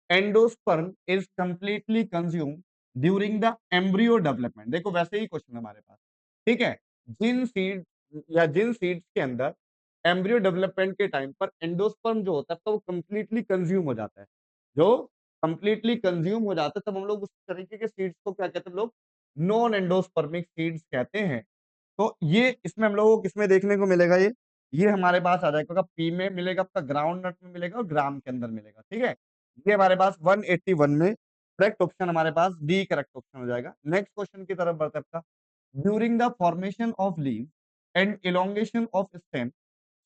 Endosperm is completely consumed during the embryo development. देखो वैसे ही क्वेश्चन हमारे पास, ठीक है? जिन सीड या जिन सीड्स के अंदर एम्ब्रियो डेवलपमेंट के टाइम पर एंडोस्पर्म जो होता है तो वो कंप्लीटली कंज्यूम हो जाता है। जो कंप्लीटली कंज्यूम हो जाता है तब हम लोग उस तरीके के सीड्स को क्या कहते हैं हम लोग? नॉन एंडोस्पर्मिक सीड्स कहते हैं। तो ये इसमें हम लोगों को किसमें देखने को मिलेगा ये? ये हमारे पास आ जाएगा पी में मिलेगा, आपका ग्राउंड नट में मिलेगा और ग्राम के अंदर मिलेगा, ठीक है? ये हमारे पास 181 में करेक्ट ऑप्शन हमारे पास डी करेक्ट ऑप्शन हो जाएगा। नेक्स्ट क्वेश्चन की तरफ बढ़ते हैं आपका। During the formation of leave and elongation of stem,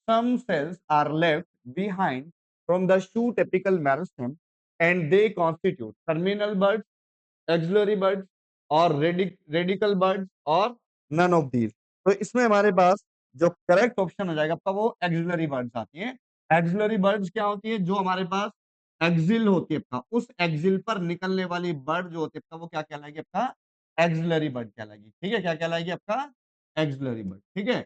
some cells are left behind from the shoot apical meristem and they constitute terminal buds, axillary birds और radical birds और none of these. तो इसमें हमारे पास जो correct option हो जाएगा आपका वो एक्सिलरी बर्ड्स आती है। एक्सिलरी बर्ड्स क्या होती है? जो हमारे पास एक्सिल होती है आपका, उस एक्सिल पर निकलने वाली बर्ड जो होती है आपका, वो क्या कहलाएगी आपका? एक्सिलरी बर्ड कहलाएगी। ठीक है? क्या कहलाएगी आपका? Axillary bud. ठीक है?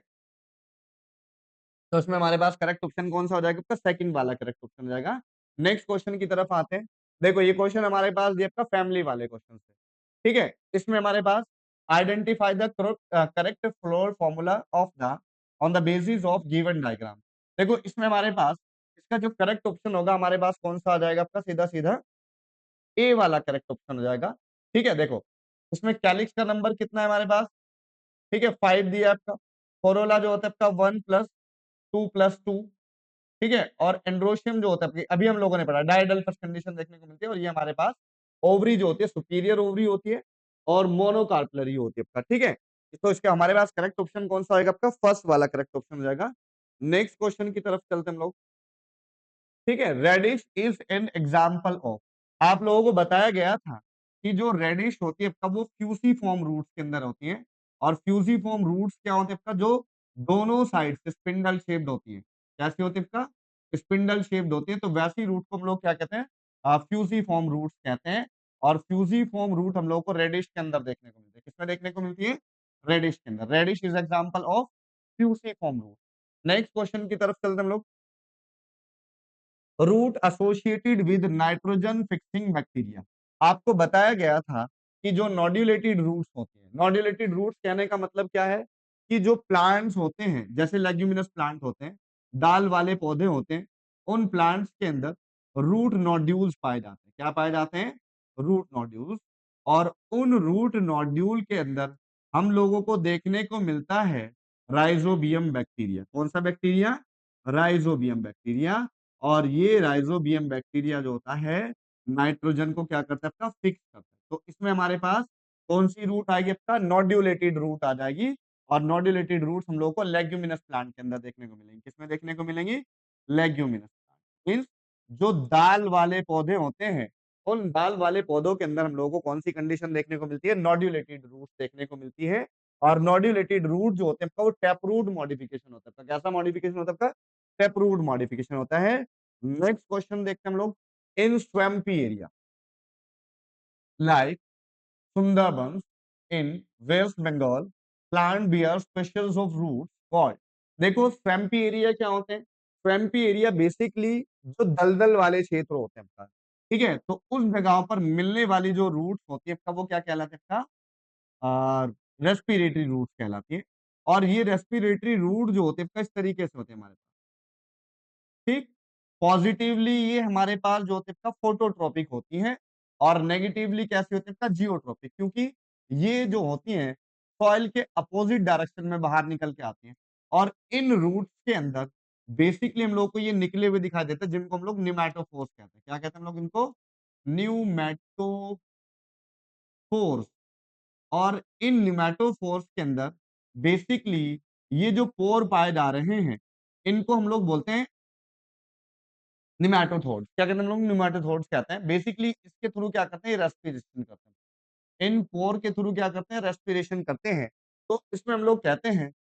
तो इसमें हमारे पास करेक्ट ऑप्शन कौन-सा हो जाएगा आपका? सेकंड वाला करेक्ट ऑप्शन हो जाएगा। नेक्स्ट क्वेश्चन की तरफ आते हैं। देखो ये क्वेश्चन हमारे पास ये आपका फैमिली वाले क्वेश्चन है। ठीक है? इसमें हमारे पास identify the correct floral formula of the on the basis of given diagram. देखो इसमें हमारे पास इसका जो करेक्ट ऑप्शन होगा हमारे पास कौन-सा आ जाएगा आपका? सीधा-सीधा ए वाला करेक्ट ऑप्शन हो जाएगा। ठीक है? देखो, इसमें कैलिक्स का नंबर कितना है हमारे पास? ठीक है? 5 दिया है आपका। कोरोला जो होता है आपका 1 प्लस 2 प्लस 2, ठीक है? और एंड्रोशियम जो होता है आपकी अभी हम लोगों ने पढ़ा डायडल्फस कंडीशन देखने को मिलती है और ये हमारे पास ओवरी जो होती है सुपीरियर ओवरी होती है और मोनोकार्पलरी होती है आपका, ठीक है? तो इसका हमारे पास करेक्ट ऑप्शन कौन-सा आएगा आपका? फर्स्ट वाला करेक्ट ऑप्शन हो जाएगा। नेक्स्ट क्वेश्चन की तरफ चलते हैं हम लोग। ठीक है? Radish is an example of आप लोगों को बताया गया था कि जो रेडिश होती है आपका वो फ्यूसिफॉर्म रूट्स के अंदर होती है और फ्यूसिफॉर्म रूट्स क्या होते हैं आपका जो दोनों साइड से स्पिंडल शेप्ड होती है। कैसी होती है आपका? स्पिंडल शेप्ड होती है तो वैसी रूट को हम लोग क्या कहते हैं? फ्यूसिफॉर्म रूट्स कहते हैं और फ्यूसिफॉर्म रूट हम लोगों को रेडिश के अंदर देखने को मिलती है। किसमें देखने को मिलती है? रेडिश के अंदर। Radish is example of fusiform root. Next question की तरफ चलते हैं हम लोग। Root associated with nitrogen fixing bacteria आपको बताया गया था कि जो नोड्यूलेटेड रूट्स होते हैं नोड्यूलेटेड रूट्स कहने का मतलब क्या है कि जो प्लांट्स होते हैं जैसे लेग्यूमिनस प्लांट होते हैं दाल वाले पौधे होते हैं उन प्लांट्स के अंदर रूट नोड्यूल्स पाए जाते हैं क्या पाए जाते हैं रूट नोड्यूल्स और उन रूट नोड्यूल के अंदर हम लोगों को देखने को मिलता है राइजोबियम बैक्टीरिया कौन सा बैक्टीरिया राइजोबियम बैक्टीरिया और ये राइजोबियम बैक्टीरिया जो होता है, नाइट्रोजन को क्या करता है आपका फिक्स करता है। तो इसमें हमारे पास कौन-सी रूट आएगी आपका नोड्यूलेटेड रूट आ जाएगी और नोड्यूलेटेड रूट्स हम लोगों को लेग्यूमिनस प्लांट के अंदर देखने को मिलेंगी। किसमें देखने को मिलेंगी? लेग्यूमिनस प्लांट मीन्स जो दाल वाले पौधे होते हैं, उन दाल वाले पौधों के अंदर हम लोगों को कौन-सी कंडीशन देखने को मिलती है? नोड्यूलेटेड रूट्स देखने को मिलती है और नोड्यूलेटेड रूट जो होते हैं आपका वो टैपरूट मॉडिफिकेशन होता है। आपका कैसा मॉडिफिकेशन होता है आपका? टैपरूट मॉडिफिकेशन होता है। नेक्स्ट क्वेश्चन देखते हैं हम लोग in swampy area like Sundarbans in West Bengal plant bear specials of roots called देखो स्वैम्पी एरिया क्या होते हैं स्वैम्पी एरिया बेसिकली जो दलदल वाले क्षेत्र होते हैं आपका ठीक है तो उस जगह पर मिलने वाली जो रूट्स होती है आपका वो क्या कहलाते हैं आपका रेस्पिरेटरी रूट्स कहलाती है और ये रेस्पिरेटरी रूट जो होते हैं आपका इस तरीके से होते हैं हमारे ठीक? पॉजिटिवली ये हमारे पास जो होते हैं आपका फोटोट्रॉपिक होती हैं और नेगेटिवली कैसी होती है आपका जियोट्रॉपिक क्योंकि ये जो होती हैं सॉइल के अपोजिट डायरेक्शन में बाहर निकल के आती हैं और इन रूट्स के अंदर बेसिकली हम लोग को ये निकले हुए दिखाई देते हैं जिनको हम लोग निमैटोफोर्स कहते हैं। क्या कहते हैं हम लोग इनको? न्यूमैटोफोर्स और इन निमैटोफोर्स के अंदर बेसिकली ये जो पोर पाए जा रहे हैं, इनको हम लोग बोलते हैं निमैटोथोड्स क्या कहते हैं हम लोग निमैटोथोड्स कहते हैं बेसिकली इसके थ्रू क्या करते हैं रेस्पिरेशन करते हैं इन पोर के थ्रू क्या करते हैं रेस्पिरेशन करते हैं तो इसमें हम लोग कहते हैं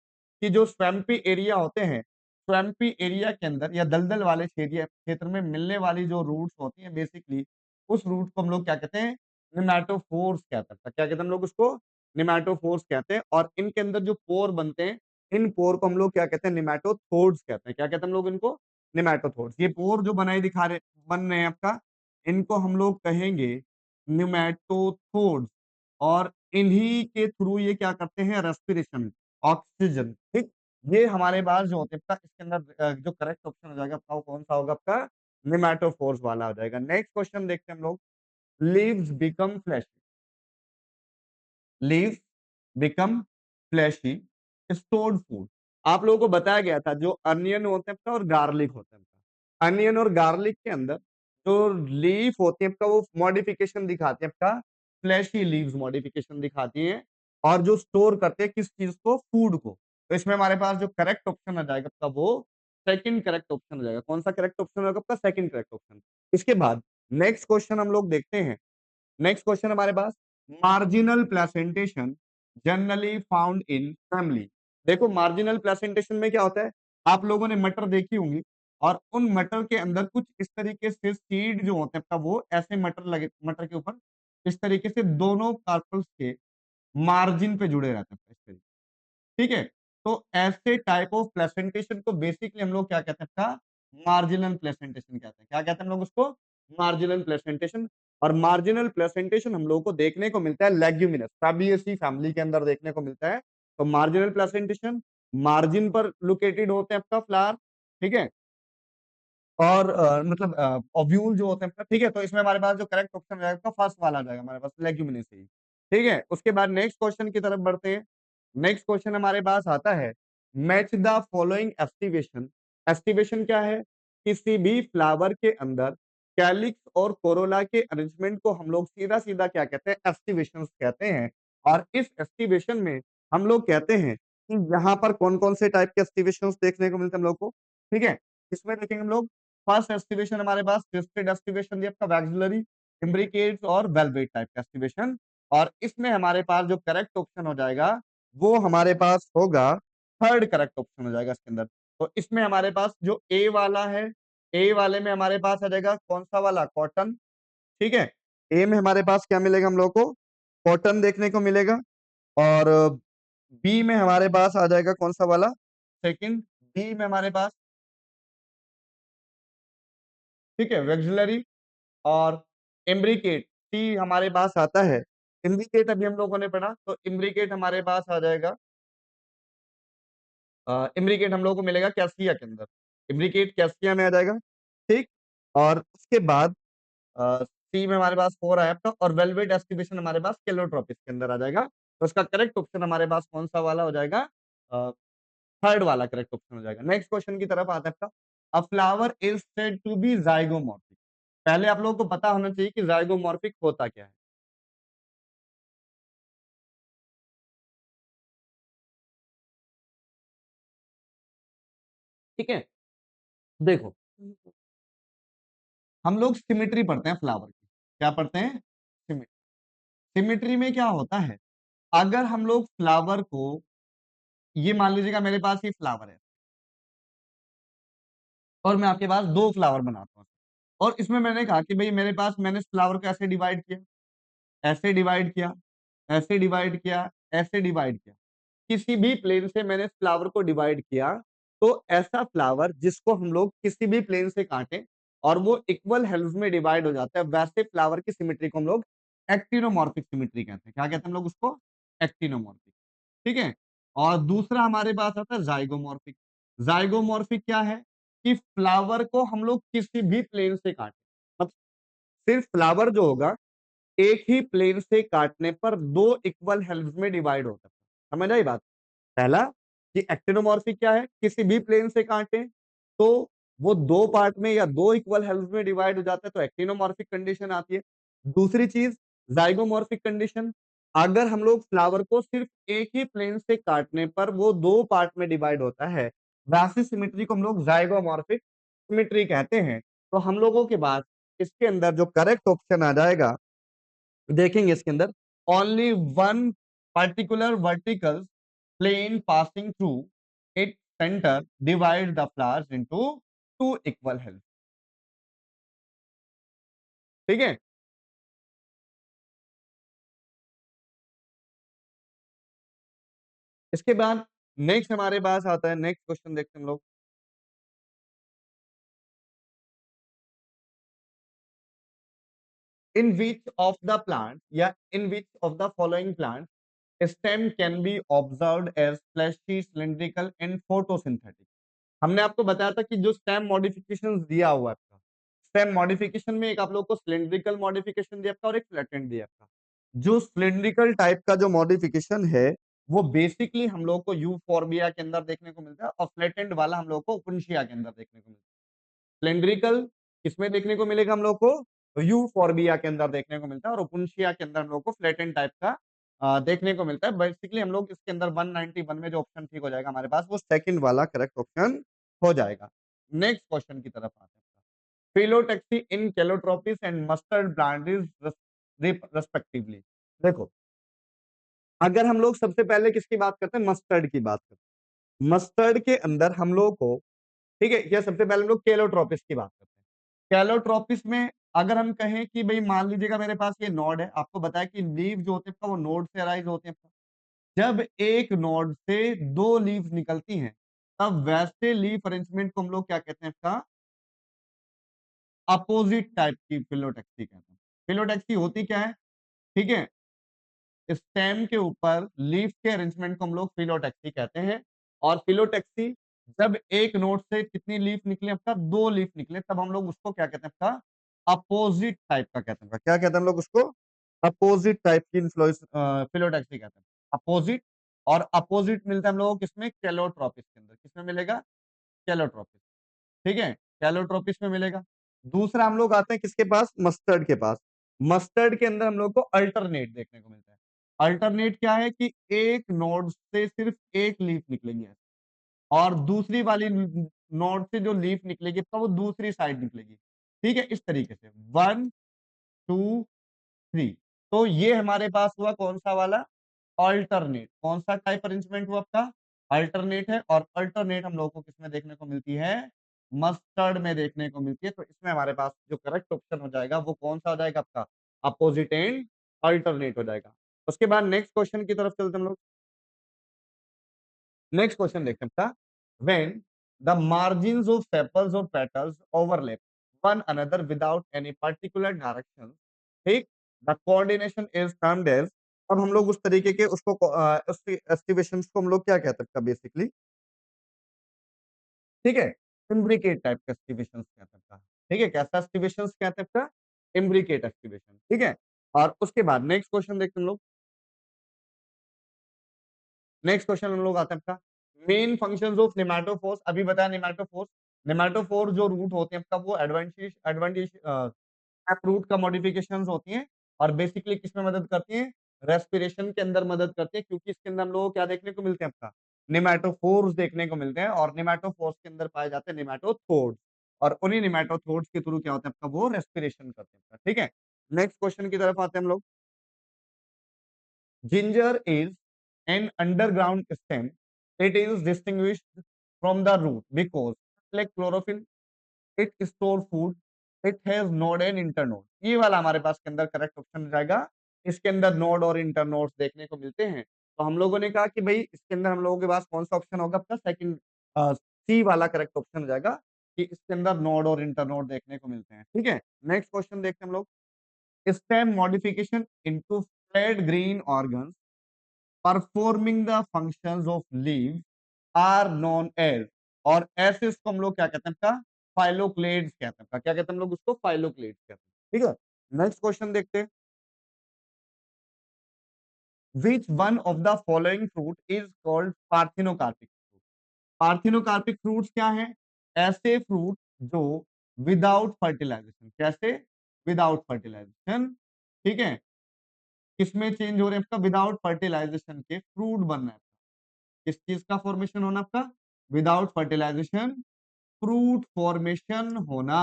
कि जो स्वैम्पी एरिया होते हैं स्वैम्पी एरिया के अंदर या दलदल वाले क्षेत्र में मिलने वाली जो रूट्स होती हैं बेसिकली उस रूट को हम लोग क्या कहते हैं निमैटोफोर्स कहते हैं क्या कहते हैं हम लोग उसको निमैटोफोर्स कहते हैं और इनके अंदर जो पोर बनते हैं इन पोर को हम लोग क्या कहते हैं निमैटोथोड्स कहते हैं क्या कहते हैं हम लोग इनको निमैटोथोड्स ये पोर जो बनाए दिखा रहे बन रहे हैं आपका इनको हम लोग कहेंगे निमैटोथोड्स और इन्हीं के थ्रू ये क्या करते हैं रेस्पिरेशन ऑक्सीजन ठीक ये हमारे पास जो होते हैं आपका इसके अंदर जो करेक्ट ऑप्शन हो जाएगा आपका वो कौन सा होगा आपका निमैटोफोर्स वाला हो जाएगा नेक्स्ट क्वेश्चन देखते हैं हम लोग leaves become flesh leaves become fleshy stored food आप लोगों को बताया गया था जो अनियन होते हैं आपका और गार्लिक होता है आपका अनियन और गार्लिक के अंदर जो लीफ होती है आपका वो मॉडिफिकेशन दिखाती है आपका फ्लैशी लीव्स मॉडिफिकेशन दिखाती है और जो स्टोर करते हैं किस चीज को फूड को तो इसमें हमारे पास जो करेक्ट ऑप्शन आ जाएगा आपका वो सेकंड करेक्ट ऑप्शन हो जाएगा कौन सा करेक्ट ऑप्शन होगा आपका सेकंड करेक्ट ऑप्शन इसके बाद नेक्स्ट क्वेश्चन हम लोग देखते हैं नेक्स्ट क्वेश्चन हमारे पास marginal placentation generally found in family देखो मार्जिनल प्लेसेंटेशन में क्या होता है आप लोगों ने मटर देखी होंगी और उन मटर के अंदर कुछ इस तरीके से सीड जो होते हैं आपका, वो ऐसे मटर लगे, मटर के ऊपर इस तरीके से दोनों कार्पल्स के मार्जिन पे जुड़े रहते हैं इस तरीके, ठीक है। तो ऐसे टाइप ऑफ प्लेसेंटेशन को बेसिकली हम लोग क्या कहते हैं आपका, मार्जिनल प्लेसेंटेशन कहते हैं। क्या कहते हैं हम लोग उसको, मार्जिनल प्लेसेंटेशन। और मार्जिनल प्लेसेंटेशन हम लोग को देखने को मिलता है लेग्यूमिनस फैबिएसी फैमिली के अंदर देखने को मिलता है। तो मार्जिनल प्लेसेंटेशन मार्जिन पर लोकेटेड होते हैं आपका फ्लावर, ठीक है। और मतलब ओव्यूल जो होते हैं, ठीक है। तो इसमें हमारे पास जो करेक्ट ऑप्शन रहेगा फर्स्ट वाला आ जाएगा हमारे पास, लेग्यूमिनेसी, ठीक है। उसके बाद नेक्स्ट क्वेश्चन की तरफ बढ़ते हैं। नेक्स्ट क्वेश्चन हमारे पास आता है, match the following aestivation. Aestivation क्या है, किसी भी फ्लावर के अंदर कैलिक्स और कोरोला के अरेंजमेंट को हम लोग सीधा सीधा क्या कहते हैं, एस्टिवेशन कहते हैं। और इस एस्टिवेशन में हम लोग कहते हैं कि यहाँ पर कौन कौन से टाइप के एस्टिवेशन देखने को मिलते हैं हम लोग को, ठीक है। इसमें देखेंगे हम लोग, फर्स्ट एस्टिवेशन हमारे पास ट्विस्टेड एस्टिवेशन दिया आपका, वैक्सिलरी, इम्ब्रिकेट्स और वेलवेट टाइप का एस्टिवेशन। और इसमें हमारे पास जो करेक्ट ऑप्शन हो जाएगा वो हमारे पास होगा, थर्ड करेक्ट ऑप्शन हो जाएगा इसके अंदर। तो इसमें हमारे पास जो ए वाला है, ए वाले में हमारे पास आ जाएगा कौन सा वाला, कॉटन, ठीक है। ए में हमारे पास क्या मिलेगा हम लोग को, कॉटन देखने को मिलेगा। और बी में हमारे पास आ जाएगा कौन सा वाला, सेकंड, बी में हमारे पास, ठीक है, वैक्सिलरी और इम्ब्रिकेट, सी हमारे पास आता है। इम्ब्रिकेट अभी हम लोगों ने पढ़ा, तो इम्ब्रिकेट हमारे पास आ जाएगा, इम्ब्रिकेट हम लोगों को मिलेगा कैसिया के अंदर, इम्ब्रिकेट कैसिया में आ जाएगा, ठीक। और उसके बाद सी में हमारे पास फोर आया आपका, और वेलवेट एस्टिवेशन हमारे पास केलोट्रोपिस के अंदर आ जाएगा। तो इसका करेक्ट ऑप्शन हमारे पास कौन सा वाला हो जाएगा, थर्ड वाला करेक्ट ऑप्शन हो जाएगा। नेक्स्ट क्वेश्चन की तरफ आता है आपका, a flower is said to be zygomorphic. पहले आप लोगों को पता होना चाहिए कि जाइगोमॉर्फिक होता क्या है, ठीक है। देखो, हम लोग सिमेट्री पढ़ते हैं फ्लावर की, क्या पढ़ते हैं, सिमेट्री। सिमेट्री में क्या होता है, अगर हम लोग फ्लावर को, ये मान लीजिएगा मेरे पास ये फ्लावर है और मैं आपके पास दो फ्लावर बनाता हूँ, और इसमें मैंने कहा कि भाई मेरे पास, मैंने इस फ्लावर को ऐसे डिवाइड किया, ऐसे डिवाइड किया, ऐसे डिवाइड किया, ऐसे डिवाइड किया, किसी भी प्लेन से मैंने इस फ्लावर को डिवाइड किया, तो ऐसा फ्लावर जिसको हम लोग किसी भी प्लेन से काटें और वो इक्वल हेल्व्स में डिवाइड हो जाता है, वैसे फ्लावर की सिमेट्री को हम लोग एक्टिनोमॉर्फिक सिमेट्री कहते हैं। क्या कहते हैं हम लोग उसको, एक्टिनोमॉर्फिक, ठीक है। और दूसरा हमारे पास आता है जाइगोमॉर्फिक। जाइगोमॉर्फिक क्या है, कि फ्लावर को हम लोग किसी भी प्लेन से काटें, मतलब सिर्फ फ्लावर जो होगा एक ही प्लेन से काटने पर दो इक्वल हेल्व्स में डिवाइड होता है। समझ आई बात। पहला कि एक्टिनोमॉर्फिक क्या है, किसी भी प्लेन से काटें तो वो दो पार्ट में या दो इक्वल हेल्व्स में डिवाइड हो जाता है, तो एक्टिनोमॉर्फिक कंडीशन आती है। दूसरी चीज जाइगोमॉर्फिक कंडीशन, अगर हम लोग फ्लावर को सिर्फ एक ही प्लेन से काटने पर वो दो पार्ट में डिवाइड होता है, वैसी सिमेट्री को हम लोग जाइगोमॉर्फिक सिमेट्री कहते हैं। तो हम लोगों के पास इसके अंदर जो करेक्ट ऑप्शन आ जाएगा, देखेंगे इसके अंदर, only one particular vertical plane passing through it centre divide the flowers into two equal help, ठीक है। इसके बाद नेक्स्ट हमारे पास आता है, नेक्स्ट क्वेश्चन देखते हैं हम लोग, in which of the plant या in which of the following plant stem can be observed as fleshy cylindrical and photosynthetic. हमने आपको बताया था कि जो स्टेम मॉडिफिकेशन दिया हुआ है आपका, स्टेम मॉडिफिकेशन में एक आप लोग को सिलिंड्रिकल मॉडिफिकेशन दिया था और एक फ्लैटेंड दिया था। जो सिलिंड्रिकल टाइप का जो मॉडिफिकेशन है वो बेसिकली हम लोग को यूफोर्बिया के अंदर देखने को मिलता है, और फ्लैटेंड वाला हम लोग को ओपुन्शिया के अंदर देखने को मिलता है। सिलिंड्रिकल किसमें देखने को मिलेगा हम लोग को, यूफोर्बिया के अंदर देखने को मिलता है, और ओपुन्शिया के अंदर हम लोग को फ्लैटेंड टाइप का देखने को मिलता है। बेसिकली हम लोग इसके अंदर 191 में जो ऑप्शन ठीक हो जाएगा हमारे पास, वो सेकंड वाला करेक्ट ऑप्शन हो जाएगा। नेक्स्ट क्वेश्चन की तरफ आते हैं, phyllotaxy in Calotropis and mustard ब्रांडिज रेस्पेक्टिवली। देखो, अगर हम लोग सबसे पहले किसकी बात करते हैं, मस्टर्ड की बात करते हैं, मस्टर्ड के अंदर हम लोग को ठीक है? या सबसे पहले हम लोग कैलोट्रोपिस की बात करते हैं। कैलोट्रोपिस में अगर हम कहें कि भई मान लीजिएगा मेरे पास ये नोड है, आपको बताया कि लीफ जो होते हैं आपका वो नोड से अराइज़ होते हैं। जब एक नोड से 2 लीव्स निकलती हैं, तब वैसे लीफ अरेंजमेंट को हम लोग क्या कहते हैं इसका अपोजिट टाइप की फिलोटैक्सी कहते हैं। फिलोटैक्सी होती क्या है? ठीक है? स्टेम के ऊपर लीफ के अरेंजमेंट को हम लोग फिलोटैक्सी कहते हैं और फिलोटैक्सी जब एक नोड से कितनी लीफ निकले आपका 2 लीफ निकले तब हम लोग उसको क्या कहते हैं आपका अपोजिट टाइप का कहते हैं। क्या कहते हैं हम लोग उसको? अपोजिट टाइप की फिलोटैक्सी कहते हैं। अपोजिट और अपोजिट मिलता है हम लोगों को किसमें? कैलोट्रोपिस के अंदर। किसमें मिलेगा? कैलोट्रोपिस। ठीक है? कैलोट्रोपिस में मिलेगा। दूसरा हम लोग आते हैं किसके पास? मस्टर्ड के पास। मस्टर्ड के अंदर हम लोग को अल्टरनेट देखने को मिलता है। अल्टरनेट क्या है कि एक नोड से सिर्फ एक लीफ निकलेगी और दूसरी वाली नोड से जो लीफ निकलेगी तो वो दूसरी साइड निकलेगी। ठीक है? इस तरीके से 1, 2, 3 तो ये हमारे पास हुआ कौन-सा वाला? अल्टरनेट। कौन-सा टाइप अरेंजमेंट हुआ आपका? अल्टरनेट है और अल्टरनेट हम लोगों को किसमें देखने को मिलती है? मस्टर्ड में देखने को मिलती है। तो इसमें हमारे पास जो करेक्ट ऑप्शन हो जाएगा वो कौन-सा हो जाएगा आपका? अपोजिट एंड अल्टरनेट हो जाएगा। उसके बाद नेक्स्ट क्वेश्चन की तरफ चलते हैं हम लोग। नेक्स्ट क्वेश्चन देखते हैं आपका when the margins of sepals और petals overlap one another without any particular direction ठीक the coordination is termed as अब हम लोग उस तरीके के उसको उसकी एस्टिवेशंस को हम लोग क्या कहते हैं बेसिकली ठीक है इम्ब्रिकेट टाइप का एस्टिवेशंस कहते हैं ठीक है कैसा एस्टिवेशंस कहते हैं इम्ब्रिकेट एस्टिवेशन ठीक है और उसके बाद नेक्स्ट क्वेश्चन देखते हैं हम लोग नेक्स्ट क्वेश्चन हम लोग आते हैं आपका मेन फंक्शंस ऑफ नेमाटोफोर्स अभी बताया नेमाटोफोर जो रूट होते हैं आपका वो एडवांटेज एडवांटेज रूट का मॉडिफिकेशंस होती हैं और बेसिकली किसमें मदद करती हैं रेस्पिरेशन के अंदर मदद करती है क्योंकि इसके अंदर हम लोगों को क्या देखने को मिलते हैं आपका नेमाटोफोर्स देखने को मिलते हैं और नेमाटोफोर्स के अंदर पाए जाते हैं नेमाटोथोर्स और उन्हीं नेमाटोथोर्स के थ्रू क्या होता है आपका वो रेस्पिरेशन करते हैं ठीक है नेक्स्ट क्वेश्चन की तरफ आते हैं हम लोग Ginger is an underground stem. It is distinguished from the root because, like chlorophyll, it store food. It has node and internode. ये वाला हमारे पास के अंदर करेक्ट ऑप्शन जाएगा इसके अंदर नोड और इंटरनोड्स देखने को मिलते हैं तो हम लोगों ने कहा कि भाई इसके अंदर हम लोगों के पास कौन सा ऑप्शन होगा आपका सेकंड सी वाला करेक्ट ऑप्शन हो जाएगा कि इसके अंदर नोड और इंटरनोड देखने को मिलते हैं ठीक है नेक्स्ट क्वेश्चन देखते हैं हम लोग stem modification into flat green organs performing the functions of leave are known as और ऐसे इसको हम लोग क्या कहते हैं आपका फाइलोक्लेड्स कहते हैं क्या कहते हैं हम लोग उसको फाइलोक्लेड्स कहते हैं ठीक है नेक्स्ट क्वेश्चन देखते हैं which one of the following fruit is called parthenocarpic fruit parthenocarpic fruits क्या है ऐसे फ्रूट जो विदाउट फर्टिलाइजेशन कैसे विदाउट फर्टिलाइजेशन ठीक है किसमें चेंज हो रहे हैं आपका विदाउट फर्टिलाइजेशन के फ्रूट बन रहे हैं किस चीज का फॉर्मेशन होना आपका विदाउट फर्टिलाइजेशन फ्रूट फॉर्मेशन होना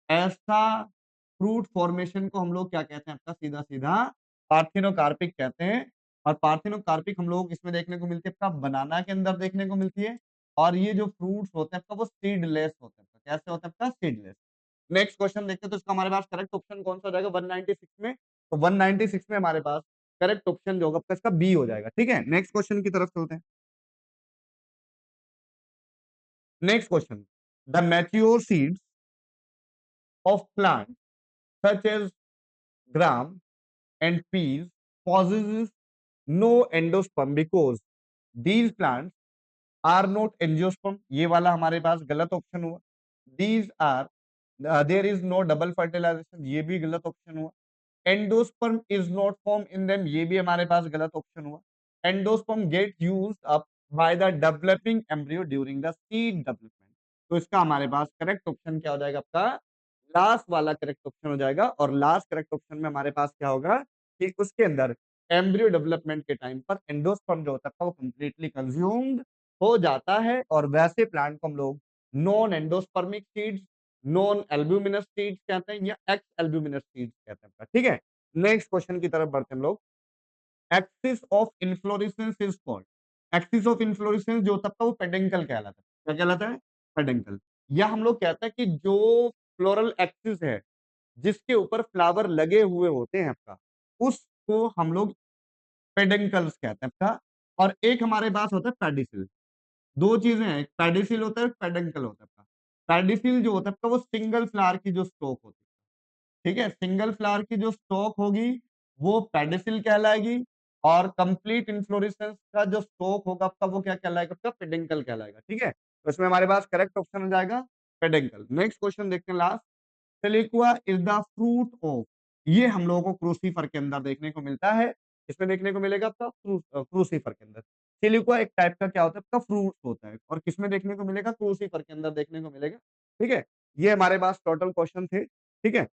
ऐसा फ्रूट फॉर्मेशन को हम लोग क्या कहते हैं आपका सीधा सीधा पार्थिनोकार्पिक कहते हैं और पार्थिनोकार्पिक हम लोग इसमें देखने को मिलती है आपका बनाना के अंदर देखने को मिलती है और ये जो फ्रूट्स होते हैं आपका वो सीडलेस होते हैं कैसे होते हैं आपका सीडलेस नेक्स्ट क्वेश्चन देखते हैं तो इसका हमारे पास करेक्ट ऑप्शन कौन सा हो जाएगा 196 में तो 196 में हमारे पास करेक्ट ऑप्शन जो होगा आपका इसका बी हो जाएगा ठीक है नेक्स्ट क्वेश्चन की तरफ चलते हैं Next question. The mature seeds of plants such as gram and peas possesses no endosperm because these plants are not angiosperm. ये वाला हमारे पास गलत ऑप्शन हुआ. These are there is no double fertilization. ये भी गलत ऑप्शन हुआ. Endosperm is not form in them ये भी हमारे पास गलत ऑप्शन हुआ endosperm get used up by the developing embryo during the seed development तो इसका हमारे पास करेक्ट ऑप्शन क्या हो जाएगा आपका लास्ट वाला करेक्ट ऑप्शन हो जाएगा और लास्ट करेक्ट ऑप्शन में हमारे पास क्या होगा कि उसके अंदर एम्ब्रियो डेवलपमेंट के टाइम पर एंडोस्पर्म जो होता है वो कंप्लीटली कंज्यूम्ड हो जाता है और वैसे प्लांट को हम लोग non endospermic seeds non albuminous seeds कहते हैं या एक्स एल्ब्यूमिनस सीड्स कहते हैं ठीक है नेक्स्ट क्वेश्चन की तरफ बढ़ते हैं हम लोग axis of inflorescence is called axis of inflorescence जो होता है वो पेडेंकल कहलाता है क्या कहलाता है पेडेंकल या हम लोग कहते हैं कि जो फ्लोरल एक्सिस है, जिसके ऊपर फ्लावर लगे हुए होते हैं आपका, उसको हम लोग पेडुंकल्स कहते हैं आपका। और एक हमारे पास होता है पेडिसिल। 2 चीज़ें हैं, एक पेडिसिल होता है, एक पेडुंकल होता है आपका। पेडिसिल जो होता है आपका वो सिंगल फ्लावर की जो स्टोक होती है। ठीक है? सिंगल फ्लावर की जो स्टोक होगी, वो पेडिसिल कहलाएगी और कंप्लीट इन्फ्लोरेसेंस का जो स्टोक होगा आपका, वो क्या कहलाएगा आपका? पेडिंकल कहलाएगा। ठीक है? तो इसमें हमारे पास करेक्ट ऑप्शन हो जाएगा पेडिंकल। नेक्स्ट क्वेश्चन देखते हैं last. Siliqua is the fruit of, ये हम लोगों को क्रूसीफर के अंदर देखने को मिलता है। इसमें देखने को मिलेगा आपका क्रूसीफर के अंदर। सिलिक्वा एक टाइप का क्या होता है आपका? फ्रूट होता है और किसमें देखने को मिलेगा? क्रूसीफर के अंदर देखने को मिलेगा। ठीक है? ये हमारे पास टोटल क्वेश्चन थे। ठीक है?